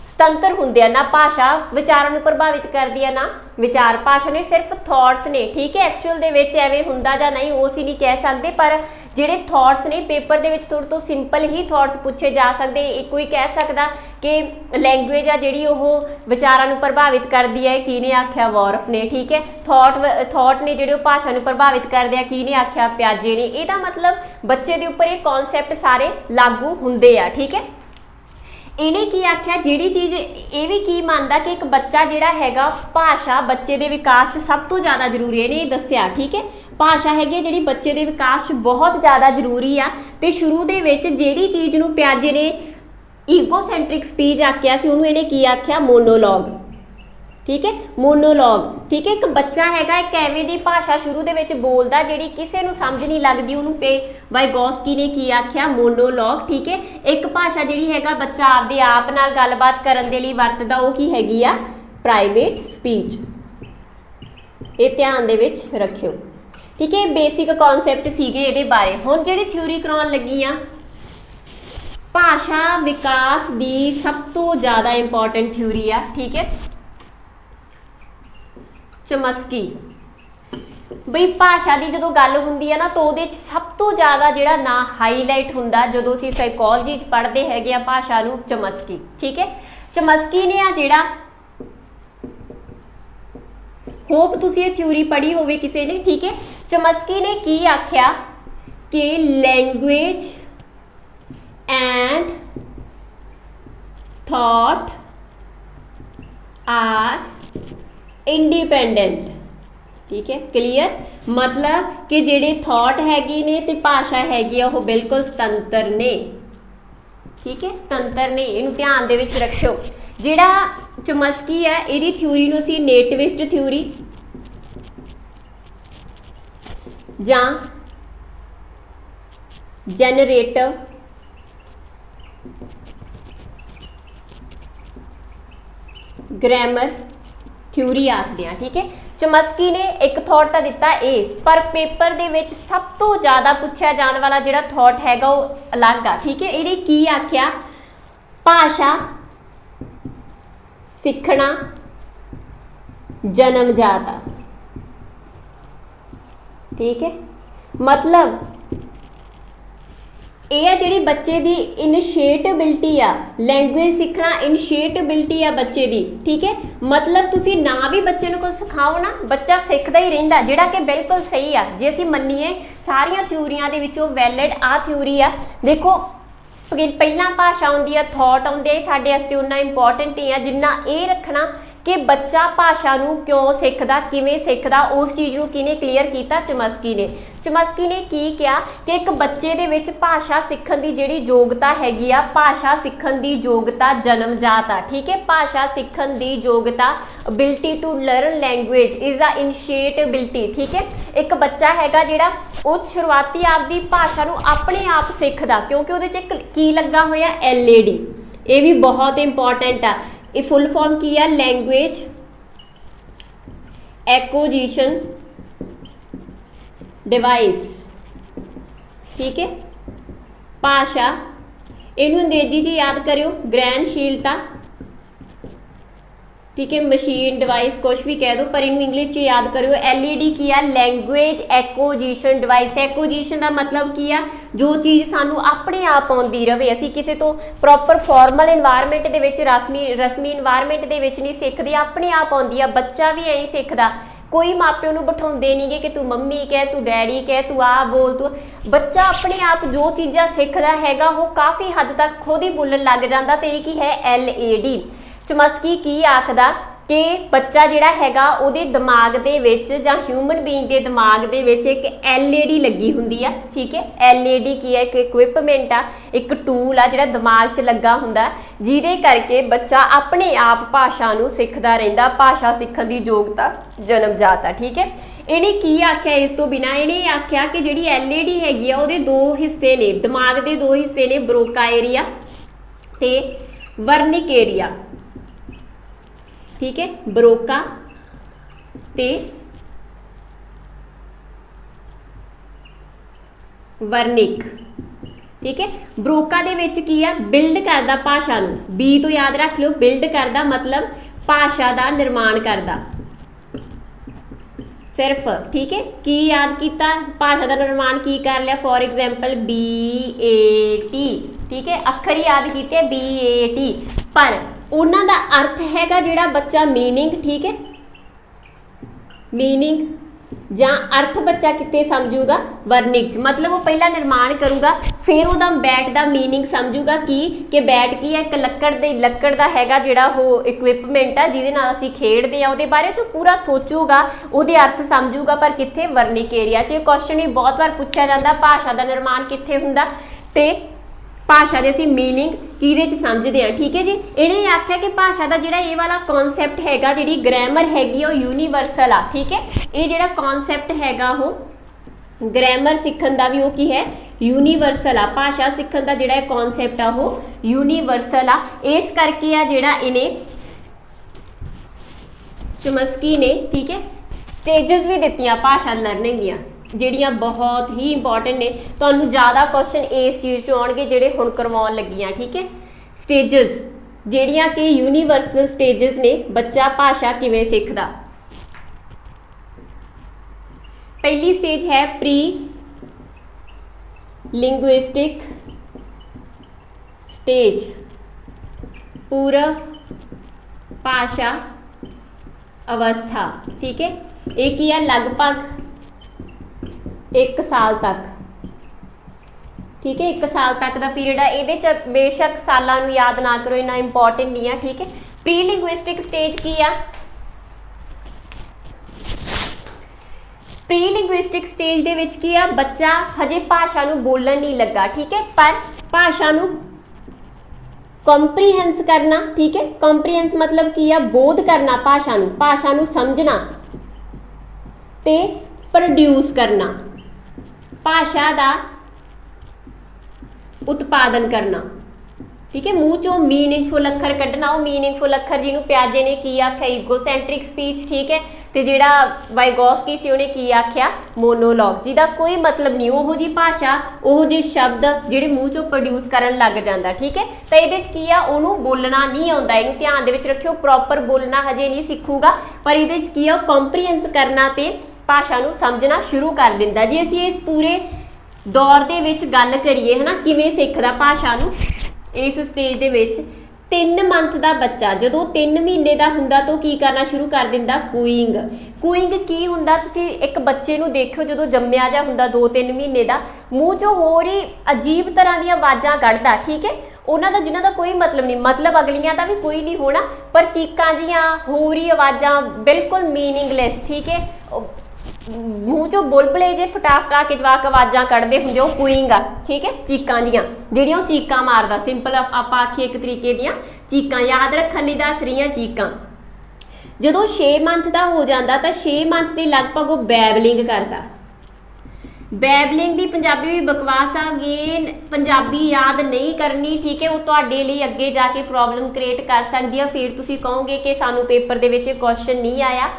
सुतंत्र हुंदे आ, ना भाषा विचारां नूं प्रभावित करदी है ना विचार भाषा ने, सिर्फ थॉट्स ने। ठीक है, एक्चुअल दे विच एवें हुंदा जां नहीं वो असीं नहीं कह सकते, पर जिहड़े थॉट्स ने पेपर दे विच थोड़े तो सिंपल ही थॉट्स पूछे जा सकते। कोई कह सकदा कि लैंगुएज आ जिहड़ी ओह विचारां नूं प्रभावित करदी है, किहने आख्या वॉर्फ ने। ठीक है, थॉट ने जिहड़े भाषा नूं प्रभावित करदे आ, किहने आख्या प्याजे ने। इहदा मतलब बच्चे दे उपर ये कॉन्सैप्ट सारे लागू हुंदे आ। ठीक है, इन्हें की आख्या जिहड़ी चीज़ ये भी की मानता कि एक बच्चा जिहड़ा हैगा भाषा बच्चे के विकास च सब तो ज़्यादा जरूरी है, इन्हें दस्सिया। ठीक है, भाषा हैगी जिहड़ी बच्चे के विकास बहुत ज़्यादा जरूरी आ। ते शुरू दे विच जिहड़ी चीज़ नूं प्याजे ने ईगोसैंट्रिक स्पीच आख्या सी, उन्होंने की आख्या मोनोलॉग। ठीक है, मोनोलॉग। ठीक है, एक बच्चा हैगा एक एवें दी भाषा शुरू दे विच बोलदा जिहड़ी किसी नूं समझ नहीं लगदी, उन्होंने पे वाइगोस्की ने की आख्या मोनोलॉग। ठीक है, एक भाषा जिहड़ी हैगा बच्चा आपदे आप नाल गलबात करन दे लई वरतदा वो की हैगी आ प्राइवेट स्पीच। ये ध्यान दे विच रखियो। ठीक है, बेसिक कॉन्सैप्ट सीगे इहदे बारे। हुण जिहड़ी थ्योरी कराउण लगी आ भाषा विकास दी सब तो ज़्यादा इंपॉर्टेंट थ्योरी आ। ठीक है, चमस्की। बई भाषा की जो गल होंदी है ना तो वो सब तो ज़्यादा जिहड़ा ना हाईलाइट हुंदा जदों असीं साइकोलॉजी पढ़ते हैं भाषा नूं, चमस्की। ठीक है, चमस्की ने आ जिहड़ा, होप तुसीं ये थ्योरी पढ़ी होवे किसी ने। ठीक है, चमस्की ने की आख्या कि language and thought are independent. ठीक है, क्लीयर। मतलब कि जिहड़े थॉट हैगे ने ते भाषा हैगी आ, वो बिल्कुल सुतंत्र ने। ठीक है, सुतंत्र ने, इनू ध्यान दे विच रखियो। जिहड़ा चुमस्की है, इहदी थ्योरी नूं असीं नेटिविस्ट थ्योरी जां जनरेटिव ग्रामर थ्योरी आखदे आ। ठीक है, चमस्की ने एक थॉट तो दिता ए, पर पेपर दे विच सब तो ज़्यादा पूछा जाने वाला जिहड़ा थॉट हैगा वो अलग आ। ठीक है, इहने की आख्या, भाषा सिखना जन्मजात आ। ठीक है, मतलब यह जी बच्चे की इनिशिएटिबिलिटी आ, लैंगुएज सीखना इनिशिएटिबिलिटी आ बच्चे की। ठीक है, मतलब तुसी ना भी बच्चे को कुछ सिखाओ ना, बच्चा सीखता ही रहिंदा, जिहड़ा कि बिल्कुल सही आ। जे असीं मन्नीए सारियां थ्योरियां दे विचों वैलिड आ थ्योरी आ। देखो पहला भाषा आउंदी आ, थॉट आउंदे आ, साडे वास्ते उन्ना इंपॉर्टेंट ही आ जिन्ना ये रखना कि बच्चा भाषा नूं क्यों सीखदा, किवें सीखदा, उस चीज़ नूं किने क्लीयर कीता, चमस्की ने। चमस्की ने की किया कि एक बच्चे दे विच भाषा सीखण दी जिहड़ी योग्यता हैगी आ, भाषा सीखण दी योग्यता जन्मजात आ। ठीक है, भाषा सीखण दी योग्यता, ability to learn language is the initiatibility. ठीक है, एक बच्चा हैगा जिहड़ा वो शुरुआती आपदी भाषा नूं अपने आप सीखदा, क्योंकि उहदे च एक की लगा होया LAD, ये भी बहुत इंपॉर्टेंट आ। ये फुल फॉर्म की है, लैंगुएज एक्विजिशन डिवाइस। ठीक है, भाषा, इनू अंग्रेजी च याद करियो ग्रहणशीलता। ठीक है, मशीन डिवाइस कुछ भी कह दो, पर इनू इंग्लिश च याद करियो LAD की है, लैंगुएज एक्विजिशन डिवाइस। एक्विजिशन का मतलब की है, जो चीज़ सानू अपने आप आउंदी रहे, असीं किसी तो proper formal environment they which, Rashmi environment they विच नहीं सीखदे, अपने आप आउंदी आ। बच्चा भी ऐं सीखदा, कोई मापिओ नूं बिठाउंदे नहीं गे कि तू मम्मी कह, तू डैडी कह, तू आ बोल, तू। बच्चा अपने आप जो चीज़ां सीखदा हैगा वो काफ़ी हद तक खुद ही बोलण लग जांदा, ते इह की है LAD। चमस्की की आखदा कि बच्चा जिहड़ा हैगा उहदे दिमाग दे विच जां ह्यूमन बीइंग दे दिमाग दे विच एक LAD लगी हुंदी आ। ठीक है, LAD की है, एक इक्विपमेंट आ, एक टूल आ जिहड़ा दिमाग 'च लगा हुंदा, जिहदे करके बच्चा अपने आप भाषा नूं सिੱਖਦਾ रहिंदा, भाषा सीखण दी योग्यता जन्मजात आ। ठीक है, इहने की आख्या, इस तो बिना इहने आख्या कि जिहड़ी LAD हैगी आ उहदे दो हिस्से ने, दिमाग दे दो हिस्से ने, ब्रोका एरिया ते वर्निक एरिया। ठीक है, ब्रोका ते वर्निक। ठीक है, ब्रोका दे विच की आ, बिल्ड करदा भाषा नूं, बी तो याद रख लो, बिल्ड करदा मतलब भाषा दा निर्माण करदा सिर्फ। ठीक है, की याद किया, भाषा का निर्माण की कर लिया, फॉर एग्जाम्पल BAT। ठीक है, अखर ही याद किए BAT, पर उन्हां दा अर्थ हैगा जिहड़ा बच्चा मीनिंग। ठीक है, मीनिंग जां अर्थ बच्चा कित्ते समझूगा, वर्निक, मतलब वो पहला निर्माण करूगा, फिर उहदा बैट दा मीनिंग समझूगा कि बैट की है, एक लक्कड़ दा हैगा जिहड़ा वो इक्विपमेंट आ जिहदे नाल असीं खेडदे आ, उहदे बारे च पूरा सोचूगा, उहदे अर्थ समझूगा, पर कित्थे, वर्निक एरिया च। क्वेश्चन भी बहुत बार पूछा जाता, भाषा का निर्माण कित्थे हुंदा ते भाषा दे असीं मीनिंग किहदे च समझदे आ। ठीक है जी, इहने आख्या कि भाषा का जिहड़ा ये वाला कॉन्सैप्ट हैगा, जिहड़ी ग्रामर हैगी वो यूनीवर्सल आ। ठीक है, ये जिहड़ा कॉन्सैप्ट हैगा वो ग्रामर सीखण दा भी वो की है, यूनीवर्सल आ। भाषा सीखण दा जिहड़ा कॉन्सैप्ट आ वो यूनीवर्सल आ। इस करके आ जिहड़ा इहने चमस्की ने, ठीक है, स्टेजेस भी दित्तियां भाषा लर्निंग दियां, ਜਿਹੜੀਆਂ बहुत ही इंपॉर्टेंट ने। ਤੁਹਾਨੂੰ ज़्यादा क्वेश्चन इस चीज़ चों आउणगे ਜਿਹੜੇ ਹੁਣ ਕਰਵਾਉਣ ਲੱਗੀਆਂ। ठीक है, स्टेजेस ਜਿਹੜੀਆਂ कि यूनीवर्सल स्टेजेस ने, बच्चा भाषा किवें सिੱਖਦਾ। पहली स्टेज है प्री लिंग्विस्टिक स्टेज, पूर्व भाषा अवस्था। ठीक है, एक ही है लगभग 1 साल तक। ठीक है, 1 साल तक का पीरियड है। ये बेशक सालों नूं याद ना करो, इन्ना इंपॉर्टेंट नहीं है। ठीक है, प्री लिंग्विस्टिक स्टेज की आ, प्री लिंग्विस्टिक स्टेज दे विच की आ, बच्चा हजे भाषा नूं बोलण नहीं लगा। ठीक है, पर भाषा नूं कॉम्प्रीहेंस करना। ठीक है, कॉम्प्रीहेंस मतलब की आ, बोध करना भाषा नूं समझना ते प्रोड्यूस करना, भाषा दा उत्पादन करना। ठीक है, मूँह चो मीनिंगफुल अखर कढ़ना, वो मीनिंगफुल अखर जिन्हों प्याजे ने की आख्या ईगोसैंट्रिक स्पीच। ठीक है, तो जिहड़ा वाइगोस्की सी उन्हें की आख्या मोनोलॉग, जिहदा कोई मतलब नहीं, ओहो जी भाषा ओहो जे शब्द जिहड़े मूँह चो प्रोड्यूस करन लग जांदा। ठीक है, तो ये की आ, उहनूं बोलना नहीं आउंदा, इहनूं ध्यान दे विच रखियो, प्रॉपर बोलना हजे नहीं सीखूगा, पर ये की आ कॉम्प्रीहेंस करना ते भाषा नूं समझना शुरू कर दिंदा। जे असीं इस पूरे दौर दे विच गल करिए है ना, किवें सिੱਖਦਾ भाषा नूं, इस स्टेज दे विच 3 मंथ का बच्चा जदों 3 महीने का हुंदा तो की करना शुरू कर दिंदा, कूइंग। कूइंग की हुंदा, तुसीं एक बच्चे नूं देखियो जदों जम्मिया जा हुंदा 2-3 महीने का, मूँह चों होर ही अजीब तरह दी आवाज़ां कढ़दा। ठीक है, उन्हां दा जिन्हां दा कोई मतलब नहीं, मतलब अगलियां दा भी कोई नहीं होना, पर चीकां जिहां होर ही आवाज़ां बिल्कुल मीनिंगलैस। ठीक है, मूँह चो बुलबुले जे फटा के जवाक आवाज़ां कढ़दे हुंदे, वो कूइंग आ। ठीक है, चीकां जिहां जिहड़ियां चीकां मारदा, सिंपल आपां आखीए एक तरीके दियां चीकां, याद रखण लई दस रही हां चीकां। जदों 6 मंथ का हो जाता तो 6 मंथ के लगभग वो बैबलिंग करता। बैबलिंग की पंजाबी भी बकवास आ, अगेन पंजाबी याद नहीं करनी। ठीक है, वो तुहाडे लई अगे जाके प्रॉब्लम क्रिएट कर सकती है, फिर तुसीं कहोगे कि सानू पेपर दे विच क्वेश्चन नहीं आया।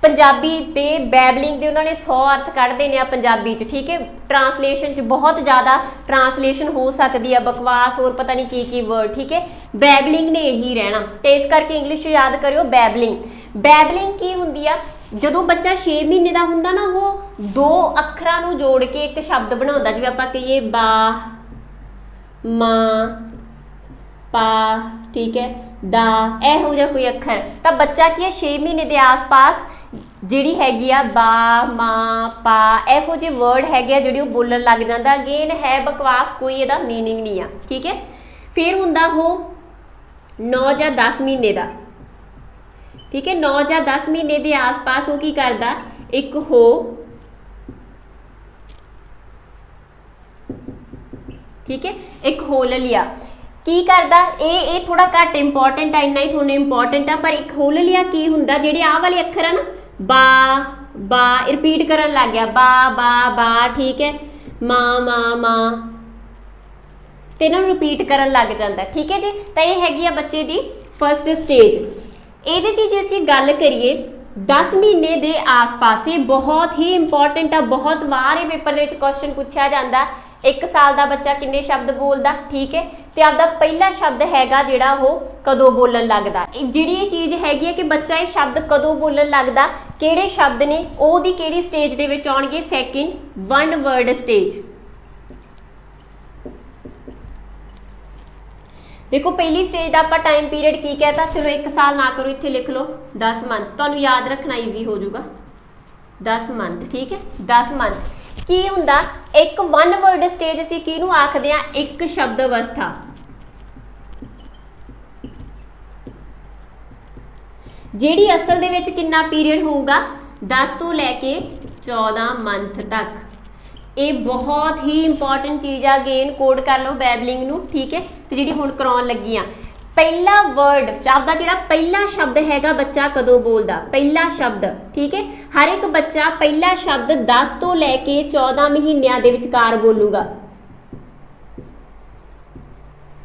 पंजाबी ते बैबलिंग दे उन्होंने 100 अर्थ कढ़ देने आ पंजाबी च। ठीक है, ट्रांसलेशन च बहुत ज़्यादा ट्रांसलेशन हो सकती है, बकवास और पता नहीं की वर्ड। ठीक है, बैबलिंग ने यही रहना, तो इस करके इंग्लिश याद करियो बैबलिंग। बैबलिंग की हुंदी आ, जदों बच्चा 6 महीने का हुंदा ना, वो 2 अखरां नूं जोड़ के एक शब्द बनाउंदा, जिवें आपां कहिए बा, मां, पा, ठीक है, दा, इहो जिहा कोई अखर, तो बच्चा की है 6 महीने के आस पास जिहड़ी हैगी आ बा, मां, पा, इहो ਜਿਹੇ वर्ड हैगे जिहड़ी वो बोलन लग जाता। अगेन है बकवास, कोई इहदा मीनिंग नहीं आ। ठीक है, फिर हुंदा हो 9 या 10 महीने का। ठीक है, 9 या 10 महीने के आस पास वो की करदा, एक हो, ठीक है, एक हो ले लिया की करदा, ये थोड़ा घट इंपॉर्टेंट है, इन्ना ही थोड़ा इंपॉर्टेंट है, पर एक हो ले लिया की हुंदा, जिहड़े आ वाले अखर है ना, बा बा रिपीट करन लग गया, बा बा बा। ठीक है, मां मां मां, ते इन्हां नूं रिपीट करन लग जाता। ठीक है जी, तो ये हैगी आ बच्चे की फर्स्ट स्टेज। ਇਹਦੇ 'ਚ ਜੇ ਅਸੀਂ ਗੱਲ ਕਰੀਏ 10 ਮਹੀਨੇ ਦੇ ਆਸ-ਪਾਸ, ਇਹ ਬਹੁਤ ਹੀ ਇੰਪੋਰਟੈਂਟ ਆ, ਬਹੁਤ ਵਾਰ ਇਹ ਪੇਪਰ ਦੇ ਵਿੱਚ ਕੁਐਸਚਨ ਪੁੱਛਿਆ ਜਾਂਦਾ। 1 ਸਾਲ ਦਾ ਬੱਚਾ ਕਿੰਨੇ ਸ਼ਬਦ ਬੋਲਦਾ, ਠੀਕ ਹੈ, ਤੇ ਆਪਦਾ ਪਹਿਲਾ ਸ਼ਬਦ ਹੈਗਾ ਜਿਹੜਾ ਉਹ ਕਦੋਂ ਬੋਲਣ ਲੱਗਦਾ। ਜਿਹੜੀ ਇਹ ਚੀਜ਼ ਹੈਗੀ ਹੈ ਕਿ ਬੱਚਾ ਇਹ ਸ਼ਬਦ ਕਦੋਂ ਬੋਲਣ ਲੱਗਦਾ, ਕਿਹੜੇ ਸ਼ਬਦ ਨੇ, ਉਹਦੀ ਕਿਹੜੀ ਸਟੇਜ ਦੇ ਵਿੱਚ ਆਉਣਗੇ, ਸੈਕਿੰਡ 1 वर्ड स्टेज। देखो पहली स्टेज का आप टाइम पीरियड की कहता, चलो 1 साल ना करो, इत्थे लिख लो 10 मंथ, तो याद रखना ईजी हो जाऊगा 10 मंथ। ठीक है, 10 मंथ की हुंदा, एक 1 वर्ड स्टेज असीं किहनूं आखदे आ, एक शब्द अवस्था। जिहड़ी असल दे विच कितना पीरियड होऊगा, 10 तो लैके 14 मंथ तक। ये बहुत ही इंपॉर्टेंट चीज़ आ, अगेन कोड कर लो बैबलिंग नूं। ठीक है, तो जी हुण कराउण लगी आ, पहला वर्ड शब्द का जिहड़ा पहला शब्द हैगा बच्चा कदों बोलदा, पहला शब्द। ठीक है, हर एक बच्चा पहला शब्द 10 तो लैके 14 महीनों के विचकार बोलूगा।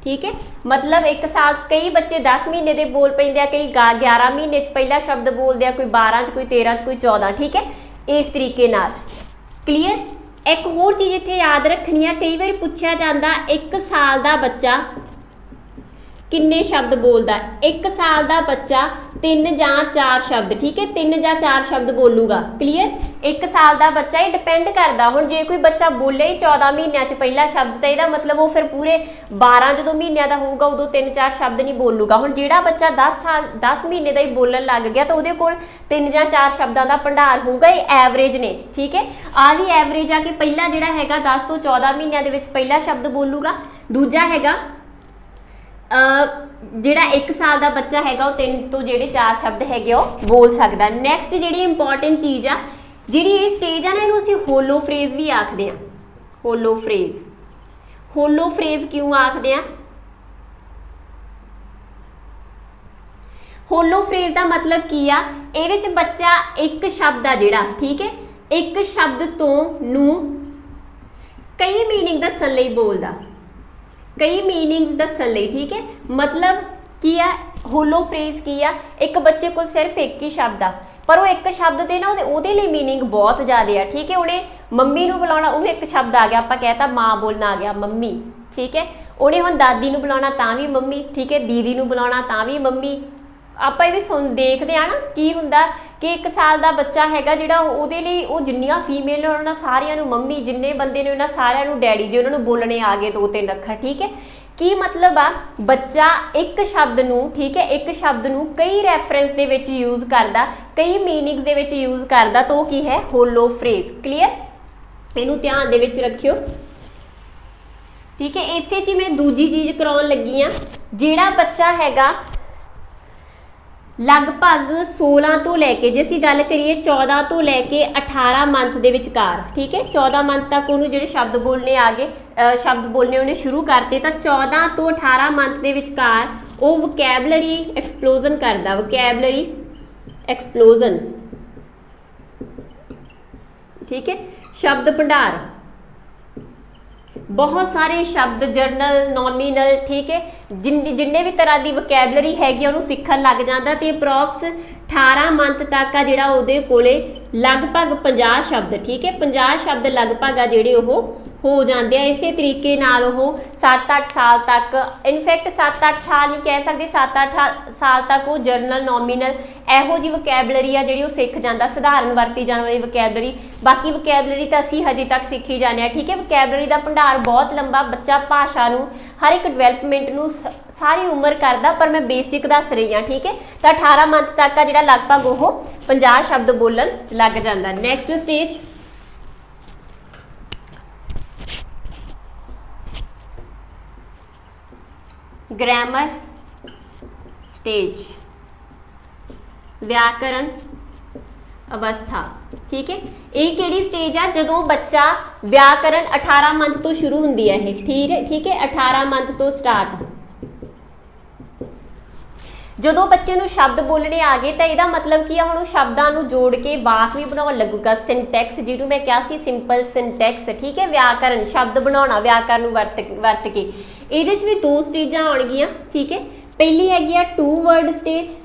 ठीक है, मतलब 1 साल, कई बच्चे 10 महीने के बोल पैंदे आ, कई 11 महीने पहला शब्द बोलते हैं, कोई 12 कोई 13 कोई 14। ठीक है, इस तरीके नाल क्लीयर। एक होर चीज़ इत्थे याद रखनी है, कई बार पूछा जाता 1 साल का बच्चा किन्ने शब्द बोलता, 1 साल का बच्चा 3 ਜਾਂ 4 शब्द, ठीक है, 3 ਜਾਂ 4 शब्द बोलूगा। क्लीयर। 1 साल का बच्चा ही डिपेंड करता, हुण जे कोई बच्चा बोले ही 14 महीनों च पहला शब्द, तो यदा मतलब वो फिर पूरे 12 जो महीनों का होगा उदों 3-4 शब्द नहीं बोलूगा। हुण जिहड़ा बच्चा 10 महीने का ही बोलन लग गया तो उहदे कोल 3 ਜਾਂ 4 शब्दों का भंडार होगा। ये एवरेज ने, ठीक है। आ भी एवरेज आ कि पहला जिहड़ा हैगा 10 ਤੋਂ 14 महीनों के विच पहला शब्द बोलूगा। दूजा हैगा ਜਿਹੜਾ 1 साल का बच्चा है 3 ਤੋਂ ਜਿਹੜੇ 4 शब्द है बोल सकता। नैक्सट जी इंपॉर्टेंट चीज़ आ जी ये स्टेज आ ना, इनू असीं होलो फ्रेज भी आखते हैं। होलो फ्रेज, होलो फ्रेज क्यों आखते हैं? होलो फ्रेज का मतलब की आ, ਇਹਦੇ ਚ बच्चा एक शब्द आ जिहड़ा, ठीक है, एक शब्द तो नू कई मीनिंग दस्सण लई बोलदा, कई मीनिंग्स दस्सण लई, ठीक है। मतलब की है होलो फ्रेज की आ, एक बच्चे को सिर्फ एक ही शब्द आ पर वो एक शब्द दे ना ਉਹਦੇ ਲਈ मीनिंग बहुत ज़्यादा है, ठीक है। उन्हें मम्मी नूं बुलाउणा, उन्हें एक शब्द आ गया, आपां कहता माँ बोलना आ गया मम्मी, ठीक है। उन्हें हुण दादी नूं बुलाउणा तां भी मम्मी, ठीक है, दीदी नूं बुलाउणा तां भी मम्मी। ਆਪਾਂ ਇਹ ਵੀ देखते हैं ना की हुंदा कि 1 साल का बच्चा हैगा जिहड़ा ਉਹਦੇ ਲਈ ਉਹ जिन्नियां फीमेल ने उन्हां सारियां नूं मम्मी, जिन्ने बंदे ने उन्हां सारियां नूं डैडी, जे उन्हां नूं बोलने आ गए 2-3 अखर, ठीक है। की मतलब आ बच्चा एक शब्द नूं, ठीक है, एक शब्द नूं कई रैफरेंस दे विच यूज़ करदा, कई मीनिंग्स दे विच यूज़ करदा, तो की है होलो फ्रेज। क्लीयर। इहनूं ध्यान दे विच रखियो, ठीक है। इसे च मैं दूजी चीज़ कराउण लगी आ, जिहड़ा बच्चा हैगा लगभग 16 तो लैके, जे असीं गल करिए 14 तो लैके 18 मंथ के विचकार, ठीक है, 14 मंथ तक उन्होंने जिहड़े शब्द बोलने आ गए, शब्द बोलने उन्हें शुरू करते, तो 14 तो 18 मंथ के विचकार वो वकैबलरी एक्सप्लोजन करता, वकैबलरी एक्सप्लोजन, ठीक है। शब्द भंडार, बहुत सारे शब्द, जर्नल, नॉमिनल, ठीक है, जिन्ने भी तरह की वकैबलरी हैगी उन्होंने सीखण लग जाता। तो अप्रॉक्स 18 मंथ तक आ जिहड़ा उहदे कोले लगभग 50 शब्द, ठीक है, 50 शब्द लगभग आ जिहड़े ओह हो जाते हैं। इस तरीके नाल ओह 7-8 साल तक, इनफैक्ट 7-8 साल नहीं कह सकते, 7-8 साल तक वो जर्नल, नॉमिनल ਇਹੋ जी वकैबलरी आ जिहड़ी सीख जाता, सधारण वरती जाने वाली वकैबलरी। बाकी वकैबलरी तो असीं हजे तक सीखी जाने हैं, ठीक है। वकैबलरी का भंडार बहुत लंबा, बच्चा भाषा नूं हर एक डिवेलपमेंट नूं सारी उम्र करता, पर मैं बेसिक दस रही हाँ, ठीक है। तो 18 मंथ तक आ जिहड़ा लगभग वो 50 शब्द बोलन लग जाता। नैक्सट स्टेज ग्रामर स्टेज, व्याकरण अवस्था, ठीक है। ये किहड़ी स्टेज आ? जदों बच्चा व्याकरण 18 मंथ तो शुरू हुंदी है, ठीक है, 18 मंथ तो स्टार्ट। जदों बच्चे नूं शब्द बोलने आ गए तो यदा मतलब की हुण शब्दां नूं जोड़ के वाक भी बनाउण लगूगा। सिंटैक्स, जिहनूं मैं कहा सी सिंपल सिंटैक्स, ठीक है। व्याकरण शब्द बनाउणा व्याकरण नूं वरत के, इहदे च भी 2 स्टेजां आउणगीਆਂ, ठीक है। पहली हैगी आ 2 वर्ड स्टेज,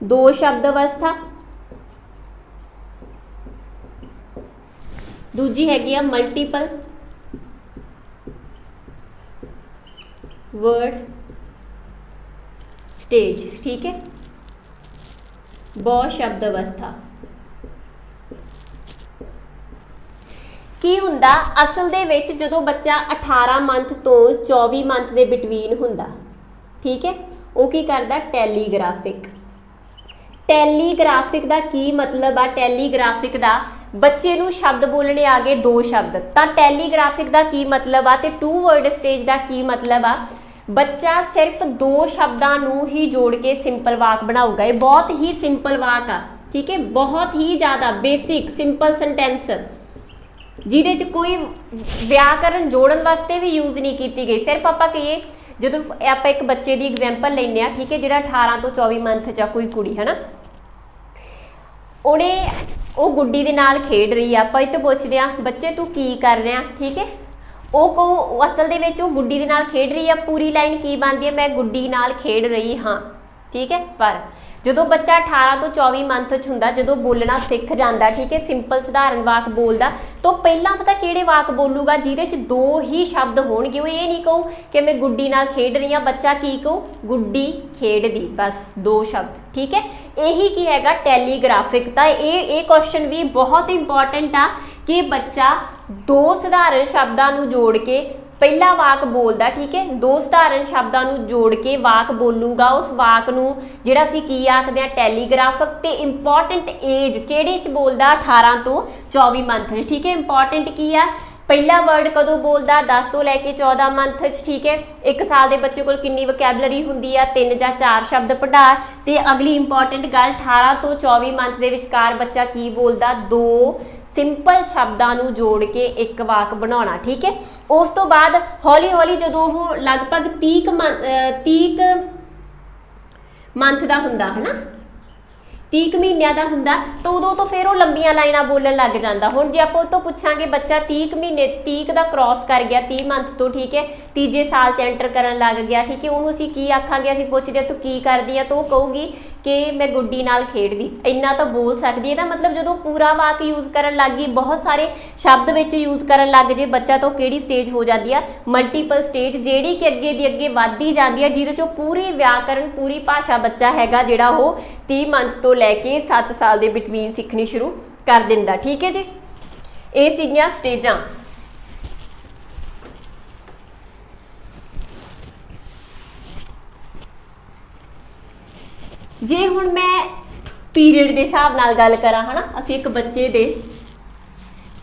2 शब्द अवस्था। दूजी हैगी आ मल्टीपल वर्ड स्टेज, ठीक है, बहु शब्द अवस्था। की हुंदा असल दे विच जदों बच्चा 18 मंथ तो 24 मंथ के बिटवीन हुंदा, ठीक है, वो की करदा टैलीग्राफिक। टैलीग्राफिक का की मतलब आ? टैलीग्राफिक का बच्चे नूं शब्द बोलने आ गए 2 शब्द, तो टैलीग्राफिक का की मतलब आ? ते 2 वर्ड स्टेज का की मतलब आ? बच्चा सिर्फ 2 शब्दों नूं ही जोड़ के सिंपल वाक बनाऊगा। ये बहुत ही सिंपल वाक आ, ठीक है, बहुत ही ज़्यादा बेसिक सिंपल सेंटेंस, जिहदे च कोई व्याकरण जोड़न वास्ते भी यूज़ नहीं की गई। सिर्फ आपां कहिए जदों आपां एक बच्चे की एग्जाम्पल लैंदे आ, ठीक है, जिहड़ा 18 तो 24 मंथ च कोई कुड़ी है ना, उन्हें वो गुड्डी दे नाल खेड रही है, आपां इत्थे पुछदे आ बच्चे तू की कर रहा, ठीक है, वो को असल दे विच वो गुड्डी दे नाल खेड रही है, पूरी लाइन की बनती है? मैं गुड्डी नाल खेड रही हाँ, ठीक है। पर ਜਦੋਂ ਬੱਚਾ 18 ਤੋਂ 24 ਮੰਥ 'ਚ ਹੁੰਦਾ, ਜਦੋਂ ਬੋਲਣਾ ਸਿੱਖ ਜਾਂਦਾ, ਠੀਕ ਹੈ, ਸਿੰਪਲ ਸਧਾਰਨ ਵਾਕ ਬੋਲਦਾ, ਤਾਂ ਪਹਿਲਾਂ ਪਤਾ ਕਿਹੜੇ ਵਾਕ ਬੋਲੂਗਾ ਜਿਹਦੇ 'ਚ 2 ਹੀ ਸ਼ਬਦ ਹੋਣਗੇ। ਉਹ ਇਹ ਨਹੀਂ ਕਹੂ ਕਿ ਮੈਂ ਗੁੱਡੀ ਨਾਲ ਖੇਡ ਰਹੀ ਹਾਂ, ਬੱਚਾ ਕੀ ਕਹੂ, ਗੁੱਡੀ ਖੇਡਦੀ, ਬਸ 2 ਸ਼ਬਦ, ਠੀਕ ਹੈ। ਇਹੀ ਕੀ ਹੈਗਾ ਟੈਲੀਗ੍ਰਾਫਿਕ। ਤਾਂ ਇਹ ਕੁਐਸਚਨ ਵੀ ਬਹੁਤ ਇੰਪੋਰਟੈਂਟ ਆ ਕਿ ਬੱਚਾ 2 ਸਧਾਰਨ ਸ਼ਬਦਾਂ ਨੂੰ ਜੋੜ ਕੇ ਪਹਿਲਾ ਵਾਕ ਬੋਲਦਾ, ਠੀਕ ਹੈ, 2 ਸਧਾਰਨ ਸ਼ਬਦਾਂ ਨੂੰ ਜੋੜ ਕੇ ਵਾਕ ਬੋਲੂਗਾ। ਉਸ ਵਾਕ ਨੂੰ ਜਿਹੜਾ ਅਸੀਂ ਕੀ ਆਖਦੇ ਹਾਂ, ਟੈਲੀਗ੍ਰਾਫਿਕ। ਤੇ ਇੰਪੋਰਟੈਂਟ ਏਜ ਕਿਹੜੇ 'ਚ ਬੋਲਦਾ, 18 ਤੋਂ 24 ਮੰਥ 'ਚ, ਠੀਕ ਹੈ। ਇੰਪੋਰਟੈਂਟ ਕੀ ਆ, ਪਹਿਲਾ ਵਰਡ ਕਦੋਂ ਬੋਲਦਾ, 10 ਤੋਂ ਲੈ ਕੇ 14 ਮੰਥ 'ਚ, ਠੀਕ ਹੈ। 1 ਸਾਲ ਦੇ ਬੱਚੇ ਕੋਲ ਕਿੰਨੀ ਵੋਕੈਬਲਰੀ ਹੁੰਦੀ ਆ, 3 ਜਾਂ 4 ਸ਼ਬਦ ਪੜ੍ਹਾ। ਤੇ ਅਗਲੀ ਇੰਪੋਰਟੈਂਟ ਗੱਲ, 18 ਤੋਂ 24 ਮੰਥ ਦੇ ਵਿਚਕਾਰ ਬੱਚਾ ਕੀ ਬੋਲਦਾ, 2 ਸਿੰਪਲ ਸ਼ਬਦਾਂ ਨੂੰ ਜੋੜ ਕੇ ਇੱਕ ਵਾਕ ਬਣਾਉਣਾ, ਠੀਕ ਹੈ। ਉਸ ਤੋਂ ਬਾਅਦ ਹੌਲੀ ਹੌਲੀ ਜਦੋਂ ਉਹ ਲਗਭਗ 30 ਮੰਥ ਦਾ ਹੁੰਦਾ ਹੈ ਨਾ, 30 ਮਹੀਨਿਆਂ ਦਾ ਹੁੰਦਾ, ਤਾਂ ਉਦੋਂ ਤੋਂ ਫਿਰ ਉਹ ਲੰਬੀਆਂ ਲਾਈਨਾਂ ਬੋਲਣ ਲੱਗ ਜਾਂਦਾ। ਹੁਣ ਜੇ ਆਪਾਂ ਉਹ ਤੋਂ ਪੁੱਛਾਂਗੇ ਬੱਚਾ 30 ਮਹੀਨੇ 30 ਦਾ ਕ੍ਰਾਸ ਕਰ ਗਿਆ, 30 ਮੰਥ ਤੋਂ, ਠੀਕ ਹੈ, ਤੀਜੇ ਸਾਲ 'ਚ ਐਂਟਰ ਕਰਨ ਲੱਗ ਗਿਆ, ਠੀਕ ਹੈ, ਉਹਨੂੰ ਅਸੀਂ ਕੀ ਆਖਾਂਗੇ, ਅਸੀਂ ਪੁੱਛਦੇ ਤੂੰ ਕੀ ਕਰਦੀ ਆ, ਤਾਂ ਉਹ ਕਹੂਗੀ ਕਿ ਮੈਂ ਗੁੱਡੀ ਨਾਲ ਖੇਡਦੀ। ਇੰਨਾ ਤਾਂ ਬੋਲ ਸਕਦੀ ਹੈ। ਇਹਦਾ ਮਤਲਬ ਜਦੋਂ ਪੂਰਾ ਵਾਕ ਯੂਜ਼ ਕਰਨ ਲੱਗ ਗਈ, ਬਹੁਤ ਸਾਰੇ ਸ਼ਬਦ ਵਿੱਚ ਯੂਜ਼ ਕਰਨ ਲੱਗ ਜੇ ਬੱਚਾ, ਤਾਂ ਕਿਹੜੀ ਸਟੇਜ ਹੋ ਜਾਂਦੀ ਆ, ਮਲਟੀਪਲ ਸਟੇਜ, ਜਿਹੜੀ ਕਿ ਅੱਗੇ ਦੀ ਅੱਗੇ ਵੱਧਦੀ ਜਾਂਦੀ ਹੈ, ਜਿਹਦੇ 'ਚੋਂ ਪੂਰੀ ਵਿਆਕਰਨ, ਪੂਰੀ ਭਾਸ਼ਾ ਬੱਚਾ ਹੈਗਾ ਜਿਹੜਾ ਉਹ 30 ਮੰਥ ਤੋਂ ਲੈ ਕੇ 7 ਸਾਲ ਦੇ ਬਿਟਵੀਨ ਸਿੱਖਣੀ ਸ਼ੁਰੂ ਕਰ ਦਿੰਦਾ, ਠੀਕ ਹੈ ਜੀ। ਇਹ ਸੀਗੀਆਂ ਸਟੇਜਾਂ। ਜੇ ਹੁਣ ਮੈਂ ਪੀਰੀਅਡ ਦੇ ਹਿਸਾਬ ਨਾਲ ਗੱਲ ਕਰਾਂ, ਹੈ ਨਾ, ਅਸੀਂ ਇੱਕ ਬੱਚੇ ਦੇ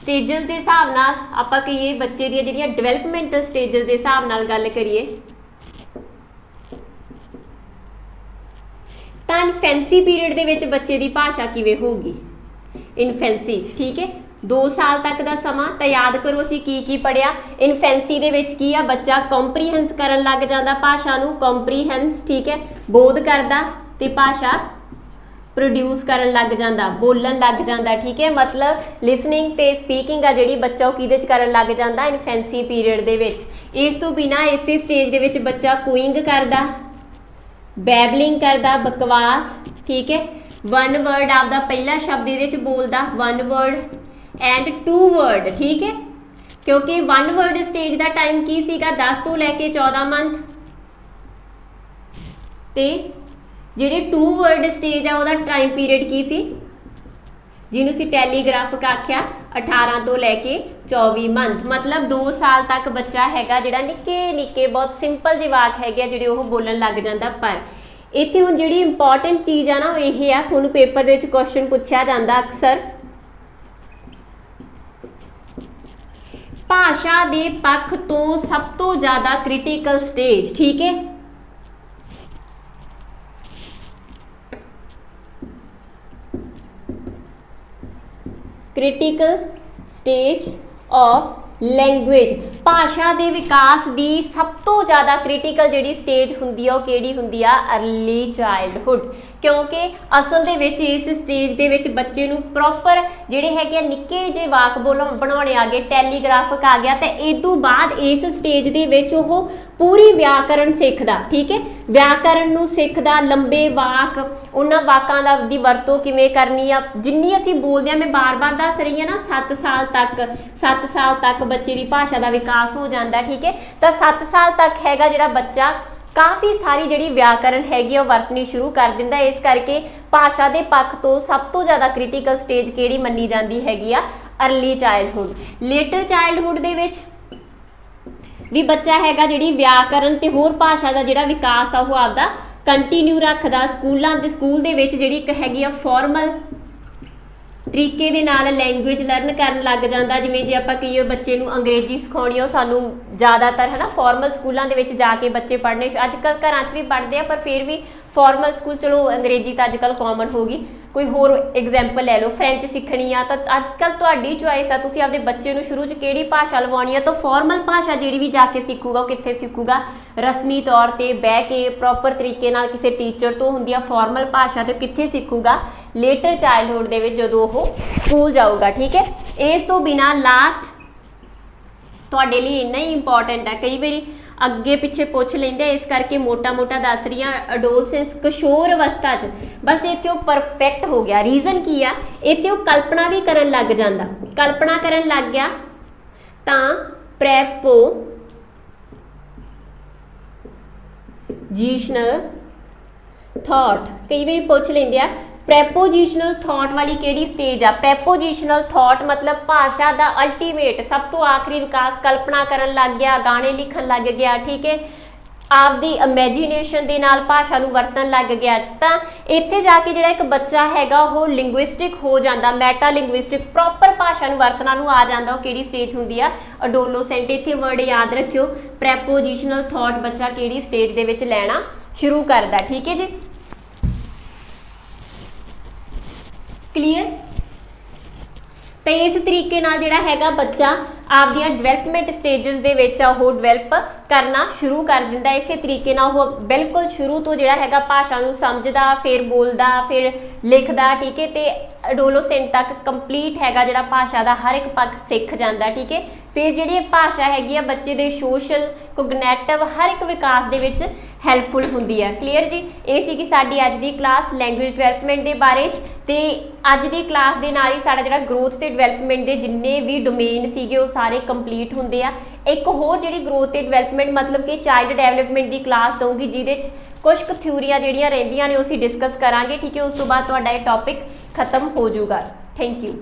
ਸਟੇਜਸ ਦੇ ਹਿਸਾਬ ਨਾਲ ਆਪਾਂ ਕਹੀਏ, ਬੱਚੇ ਦੀਆਂ ਜਿਹੜੀਆਂ ਡਿਵੈਲਪਮੈਂਟਲ ਸਟੇਜਸ ਦੇ ਹਿਸਾਬ ਨਾਲ ਗੱਲ ਕਰੀਏ, ਤਾਂ ਇਨਫੈਂਸੀ ਪੀਰੀਅਡ ਦੇ ਵਿੱਚ ਬੱਚੇ ਦੀ ਭਾਸ਼ਾ ਕਿਵੇਂ ਹੋਊਗੀ, ਇਨਫੈਂਸੀ 'ਚ, ਠੀਕ ਹੈ, 2 ਸਾਲ ਤੱਕ ਦਾ ਸਮਾਂ। ਤਾਂ ਯਾਦ ਕਰੋ ਅਸੀਂ ਕੀ ਪੜ੍ਹਿਆ, ਇਨਫੈਂਸੀ ਦੇ ਵਿੱਚ ਕੀ ਆ, ਬੱਚਾ ਕੰਪਰੀਹੈਂਸ ਕਰਨ ਲੱਗ ਜਾਂਦਾ ਭਾਸ਼ਾ ਨੂੰ, ਕੰਪਰੀਹੈਂਸ, ਠੀਕ ਹੈ, ਬੋਧ ਕਰਦਾ ਤੇ ਭਾਸ਼ਾ ਪ੍ਰੋਡਿਊਸ ਕਰਨ ਲੱਗ ਜਾਂਦਾ, ਬੋਲਣ ਲੱਗ ਜਾਂਦਾ, ਠੀਕ ਹੈ। ਮਤਲਬ ਲਿਸਨਿੰਗ ਤੇ ਸਪੀਕਿੰਗ ਆ ਜਿਹੜੀ ਬੱਚਾ ਉਹ ਕਿਹਦੇ 'ਚ ਕਰਨ ਲੱਗ ਜਾਂਦਾ, ਇਨਫੈਂਸੀ ਪੀਰੀਅਡ ਦੇ ਵਿੱਚ। ਇਸ ਤੋਂ ਬਿਨਾਂ ਇਸੇ ਸਟੇਜ ਦੇ ਵਿੱਚ ਬੱਚਾ ਕੂਇੰਗ ਕਰਦਾ, ਬੈਬਲਿੰਗ ਕਰਦਾ, ਬਕਵਾਸ, ਠੀਕ ਹੈ, 1 ਵਰਡ ਆਪਦਾ ਪਹਿਲਾ ਸ਼ਬਦ ਇਹਦੇ 'ਚ ਬੋਲਦਾ, 1 ਵਰਡ ਐਂਡ 2 ਵਰਡ, ਠੀਕ ਹੈ, ਕਿਉਂਕਿ 1 ਵਰਡ ਸਟੇਜ ਦਾ ਟਾਈਮ ਕੀ ਸੀਗਾ, 10 ਤੋਂ ਲੈ ਕੇ 14 ਮੰਥ, ਤੇ ਜਿਹੜੇ 2 ਵਰਡ ਸਟੇਜ ਆ ਉਹਦਾ ਟਾਈਮ ਪੀਰੀਅਡ ਕੀ ਸੀ, ਜਿਹਨੂੰ ਅਸੀਂ ਟੈਲੀਗ੍ਰਾਫਿਕ ਆਖਿਆ, 18 ਤੋਂ ਲੈ ਕੇ 24 ਮੰਥ। ਮਤਲਬ 2 ਸਾਲ ਤੱਕ ਬੱਚਾ ਹੈਗਾ ਜਿਹੜਾ ਨਿੱਕੇ ਬਹੁਤ ਸਿੰਪਲ ਜਿਹੇ ਵਾਕ ਹੈਗੇ ਜਿਹੜੇ ਉਹ ਬੋਲਣ ਲੱਗ ਜਾਂਦਾ। ਪਰ ਇੱਥੇ ਹੁਣ ਜਿਹੜੀ ਇੰਪੋਰਟੈਂਟ ਚੀਜ਼ ਆ ਨਾ ਉਹ ਇਹ ਆ, ਤੁਹਾਨੂੰ ਪੇਪਰ ਦੇ ਵਿੱਚ ਕੁਐਸਚਨ ਪੁੱਛਿਆ ਜਾਂਦਾ ਅਕਸਰ, ਭਾਸ਼ਾ ਦੇ ਪੱਖ ਤੋਂ ਸਭ ਤੋਂ ਜ਼ਿਆਦਾ ਕ੍ਰਿਟੀਕਲ ਸਟੇਜ, ਠੀਕ ਹੈ, ਕ੍ਰਿਟੀਕਲ ਸਟੇਜ ਆਫ ਲੈਂਗੁਏਜ, ਭਾਸ਼ਾ ਦੇ ਵਿਕਾਸ ਦੀ ਸਭ ਤੋਂ ਜ਼ਿਆਦਾ ਕ੍ਰਿਟੀਕਲ ਜਿਹੜੀ ਸਟੇਜ ਹੁੰਦੀ ਆ ਉਹ ਕਿਹੜੀ ਹੁੰਦੀ ਆ, ਅਰਲੀ ਚਾਈਲਡਹੁੱਡ। ਕਿਉਂਕਿ ਅਸਲ ਦੇ ਵਿੱਚ ਇਸ ਸਟੇਜ ਦੇ ਵਿੱਚ ਬੱਚੇ ਨੂੰ ਪ੍ਰੋਪਰ ਜਿਹੜੇ ਹੈਗੇ ਨਿੱਕੇ ਜਿਹੇ ਵਾਕ ਬਣਾਉਣੇ ਆ ਗਏ, ਟੈਲੀਗ੍ਰਾਫਿਕ ਆ ਗਿਆ, ਤੇ ਇਸ ਤੋਂ ਬਾਅਦ ਇਸ ਸਟੇਜ ਦੇ ਵਿੱਚ ਉਹ ਪੂਰੀ ਵਿਆਕਰਨ ਸਿੱਖਦਾ, ਠੀਕ ਹੈ, ਵਿਆਕਰਨ ਨੂੰ ਸਿੱਖਦਾ, ਲੰਬੇ ਵਾਕ, ਉਹਨਾਂ ਵਾਕਾਂ ਦੀ ਵਰਤੋਂ ਕਿਵੇਂ ਕਰਨੀ ਆ, ਜਿੰਨੀ ਅਸੀਂ ਬੋਲਦੇ ਹਾਂ, ਮੈਂ ਬਾਰ-ਬਾਰ ਦੱਸ ਰਹੀ ਹਾਂ ਨਾ, 7 ਸਾਲ ਤੱਕ ਬੱਚੇ ਦੀ ਭਾਸ਼ਾ ਦਾ ਵਿਕਾਸ ਹੋ ਜਾਂਦਾ, ਠੀਕ ਹੈ। ਤਾਂ 7 ਸਾਲ ਤੱਕ ਹੈਗਾ ਜਿਹੜਾ ਬੱਚਾ ਕਾਫੀ ਸਾਰੀ ਜਿਹੜੀ ਵਿਆਕਰਨ ਹੈਗੀ ਉਹ ਵਰਤਣੀ ਸ਼ੁਰੂ ਕਰ ਦਿੰਦਾ। ਇਸ ਕਰਕੇ ਭਾਸ਼ਾ ਦੇ ਪੱਖ ਤੋਂ ਸਭ ਤੋਂ ਜ਼ਿਆਦਾ ਕ੍ਰਿਟੀਕਲ ਸਟੇਜ ਕਿਹੜੀ ਮੰਨੀ ਜਾਂਦੀ ਹੈਗੀ ਆ, ਅਰਲੀ ਚਾਈਲਡਹੁੱਡ। ਲੇਟਰ ਚਾਈਲਡਹੁੱਡ ਦੇ ਵਿੱਚ ਵੀ ਬੱਚਾ ਹੈਗਾ ਜਿਹੜੀ ਵਿਆਕਰਨ ਤੇ ਹੋਰ ਭਾਸ਼ਾ ਦਾ ਜਿਹੜਾ ਵਿਕਾਸ ਆ ਉਹ ਆਪਦਾ ਕੰਟੀਨਿਊ ਰੱਖਦਾ। ਸਕੂਲ ਦੇ ਵਿੱਚ ਜਿਹੜੀ ਇੱਕ ਹੈਗੀ ਆ ਫਾਰਮਲ ਤਰੀਕੇ ਦੇ ਨਾਲ ਲੈਂਗੁਏਜ ਲਰਨ ਕਰਨ ਲੱਗ ਜਾਂਦਾ। ਜਿਵੇਂ ਜੇ ਆਪਾਂ ਕਹੀਏ ਬੱਚੇ ਨੂੰ ਅੰਗਰੇਜ਼ੀ ਸਿਖਾਉਣੀ ਆ, ਉਹ ਸਾਨੂੰ ਜ਼ਿਆਦਾਤਰ ਹੈ ਨਾ ਫਾਰਮਲ ਸਕੂਲਾਂ ਦੇ ਵਿੱਚ ਜਾ ਕੇ ਬੱਚੇ ਪੜ੍ਹਨੇ, ਅੱਜ ਕੱਲ੍ਹ ਘਰਾਂ 'ਚ ਵੀ ਪੜ੍ਹਦੇ ਆ, ਪਰ ਫਿਰ ਵੀ ਫਾਰਮਲ ਸਕੂਲ, ਚਲੋ ਅੰਗਰੇਜ਼ੀ ਤਾਂ ਅੱਜ ਕੱਲ੍ਹ ਕਾਮਨ ਹੋ ਗਈ। ਕੋਈ ਹੋਰ ਐਗਜ਼ਾਮਪਲ ਲੈ ਲਓ, ਫਰੈਂਚ ਸਿੱਖਣੀ ਆ ਤਾਂ ਅੱਜ ਕੱਲ੍ਹ ਤੁਹਾਡੀ ਚੁਆਇਸ ਆ, ਤੁਸੀਂ ਆਪਦੇ ਬੱਚੇ ਨੂੰ ਸ਼ੁਰੂ 'ਚ ਕਿਹੜੀ ਭਾਸ਼ਾ ਲਵਾਉਣੀ ਆ। ਤਾਂ ਫਾਰਮਲ ਭਾਸ਼ਾ ਜਿਹੜੀ ਵੀ ਜਾ ਕੇ ਸਿੱਖੂਗਾ ਉਹ ਕਿੱਥੇ ਸਿੱਖੂਗਾ, ਰਸਮੀ ਤੌਰ 'ਤੇ ਬਹਿ ਕੇ ਪ੍ਰੋਪਰ ਤਰੀਕੇ ਨਾਲ ਕਿਸੇ ਟੀਚਰ ਤੋਂ ਹੁੰਦੀ ਆ ਫਾਰਮਲ ਭਾਸ਼ਾ, ਤੇ ਕਿੱਥੇ ਸਿੱਖੂਗਾ, ਲੇਟਰ ਚਾਈਲਡਹੁੱਡ ਦੇ ਵਿੱਚ ਜਦੋਂ ਉਹ ਸਕੂਲ ਜਾਊਗਾ, ਠੀਕ ਹੈ। ਇਸ ਤੋਂ ਬਿਨਾਂ ਲਾਸਟ ਤੁਹਾਡੇ ਲਈ ਇੰਨਾ ਹੀ ਇੰਪੋਰਟੈਂਟ ਹੈ, ਕਈ ਵਾਰੀ ਅੱਗੇ ਪਿੱਛੇ ਪੁੱਛ ਲੈਂਦੇ ਇਸ ਕਰਕੇ ਮੋਟਾ ਦੱਸ ਰਹੀ ਹਾਂ। ਅਡੋਲਸੈਂਸ ਕਿਸ਼ੋਰ ਅਵਸਥਾ 'ਚ ਬਸ ਇੱਥੇ ਉਹ ਪਰਫੈਕਟ ਹੋ ਗਿਆ। ਰੀਜ਼ਨ ਕੀ ਆ, ਇੱਥੇ ਉਹ ਕਲਪਨਾ ਵੀ ਕਰਨ ਲੱਗ ਜਾਂਦਾ, ਕਲਪਨਾ ਕਰਨ ਲੱਗ ਗਿਆ ਤਾਂ ਪ੍ਰੈਪੋਜੀਸ਼ਨਲ ਥਾਟ ਕਈ ਵਾਰੀ ਪੁੱਛ ਲੈਂਦੇ ਆ। ਪ੍ਰੈਪੋਜੀਸ਼ਨਲ ਥਾਟ ਵਾਲੀ ਕਿਹੜੀ ਸਟੇਜ ਆ? ਪ੍ਰੈਪੋਜੀਸ਼ਨਲ ਥਾਟ ਮਤਲਬ ਭਾਸ਼ਾ ਦਾ ਅਲਟੀਮੇਟ ਸਭ ਤੋਂ ਆਖਰੀ ਵਿਕਾਸ, ਕਲਪਨਾ ਕਰਨ ਲੱਗ ਗਿਆ, ਗਾਣੇ ਲਿਖਣ ਲੱਗ ਗਿਆ, ਠੀਕ ਹੈ, ਆਪਦੀ ਇਮੈਜੀਨੇਸ਼ਨ ਦੇ ਨਾਲ ਭਾਸ਼ਾ ਨੂੰ ਵਰਤਣ ਲੱਗ ਗਿਆ। ਤਾਂ ਇੱਥੇ ਜਾ ਕੇ ਜਿਹੜਾ ਇੱਕ ਬੱਚਾ ਹੈਗਾ ਉਹ ਲਿੰਗੁਇਸਟਿਕ ਹੋ ਜਾਂਦਾ, ਮੈਟਾ ਲਿੰਗੁਇਸਟਿਕ, ਪ੍ਰੋਪਰ ਭਾਸ਼ਾ ਨੂੰ ਵਰਤਣਾ ਨੂੰ ਆ ਜਾਂਦਾ। ਉਹ ਕਿਹੜੀ ਸਟੇਜ ਹੁੰਦੀ ਆ? ਅਡੋਲੋਸੈਂਟ। ਇੱਥੇ ਵਰਡ ਯਾਦ ਰੱਖਿਓ, ਪ੍ਰੈਪੋਜੀਸ਼ਨਲ ਥਾਟ ਬੱਚਾ ਕਿਹੜੀ ਸਟੇਜ ਦੇ ਵਿੱਚ ਲੈਣਾ ਸ਼ੁਰੂ ਕਰਦਾ, ਠੀਕ ਹੈ ਜੀ। ਕਲੀਅਰ? ਤੇ ਇਸ ਤਰੀਕੇ ਨਾਲ ਜਿਹੜਾ ਹੈਗਾ ਬੱਚਾ ਆਪਦੀਆਂ ਡਿਵੈਲਪਮੈਂਟ ਸਟੇਜਸ ਦੇ ਵਿੱਚ ਉਹ ਡਿਵੈਲਪ ਕਰਨਾ ਸ਼ੁਰੂ ਕਰ ਦਿੰਦਾ। ਇਸੇ ਤਰੀਕੇ ਨਾਲ ਉਹ ਬਿਲਕੁਲ ਸ਼ੁਰੂ ਤੋਂ ਜਿਹੜਾ ਹੈਗਾ ਭਾਸ਼ਾ ਨੂੰ ਸਮਝਦਾ, ਫਿਰ ਬੋਲਦਾ, ਫਿਰ ਲਿਖਦਾ, ਠੀਕ ਹੈ, ਤੇ ਅਡੋਲੋਸੈਂਟ ਤੱਕ ਕੰਪਲੀਟ ਹੈਗਾ ਜਿਹੜਾ ਭਾਸ਼ਾ ਦਾ ਹਰ ਇੱਕ ਪੱਖ ਸਿੱਖ ਜਾਂਦਾ, ਠੀਕ ਹੈ। ਫਿਰ ਜਿਹੜੀ ਇਹ ਭਾਸ਼ਾ ਹੈਗੀ ਆ ਬੱਚੇ ਦੇ ਸੋਸ਼ਲ, ਕੋਗਨੈਟਿਵ ਹਰ ਇੱਕ ਵਿਕਾਸ ਦੇ ਵਿੱਚ ਹੈਲਪਫੁਲ ਹੁੰਦੀ ਹੈ। ਕਲੀਅਰ ਜੀ? ਇਹ ਸੀਗੀ ਸਾਡੀ ਅੱਜ ਦੀ ਕਲਾਸ ਲੈਂਗੁਏਜ ਡਿਵੈਲਪਮੈਂਟ ਦੇ ਬਾਰੇ 'ਚ। ਤੇ ਅੱਜ ਦੀ ਕਲਾਸ ਦੇ ਨਾਲ ਹੀ ਸਾਡਾ ਜਿਹੜਾ ਗਰੋਥ ਤੇ ਡਿਵੈਲਪਮੈਂਟ ਦੇ ਜਿੰਨੇ ਵੀ ਡੋਮੇਨ ਸੀਗੇ ਉਹ ਸਾਰੇ ਕੰਪਲੀਟ ਹੁੰਦੇ ਆ। ਇੱਕ ਹੋਰ ਜਿਹੜੀ ਗਰੋਥ ਤੇ ਡਿਵੈਲਪਮੈਂਟ ਮਤਲਬ ਕਿ ਚਾਈਲਡ ਡਿਵੈਲਪਮੈਂਟ ਦੀ ਕਲਾਸ ਦਊਂਗੀ ਜਿਹਦੇ 'ਚ ਕੁਝ ਕੁ ਥਿਊਰੀਆਂ ਜਿਹੜੀਆਂ ਰਹਿੰਦੀਆਂ ਨੇ ਉਹ ਅਸੀਂ ਡਿਸਕਸ ਕਰਾਂਗੇ, ਠੀਕ ਹੈ। ਉਸ ਤੋਂ ਬਾਅਦ ਤੁਹਾਡਾ ਇਹ ਟੌਪਿਕ ਖਤਮ ਹੋ ਜਾਊਗਾ। Thank you.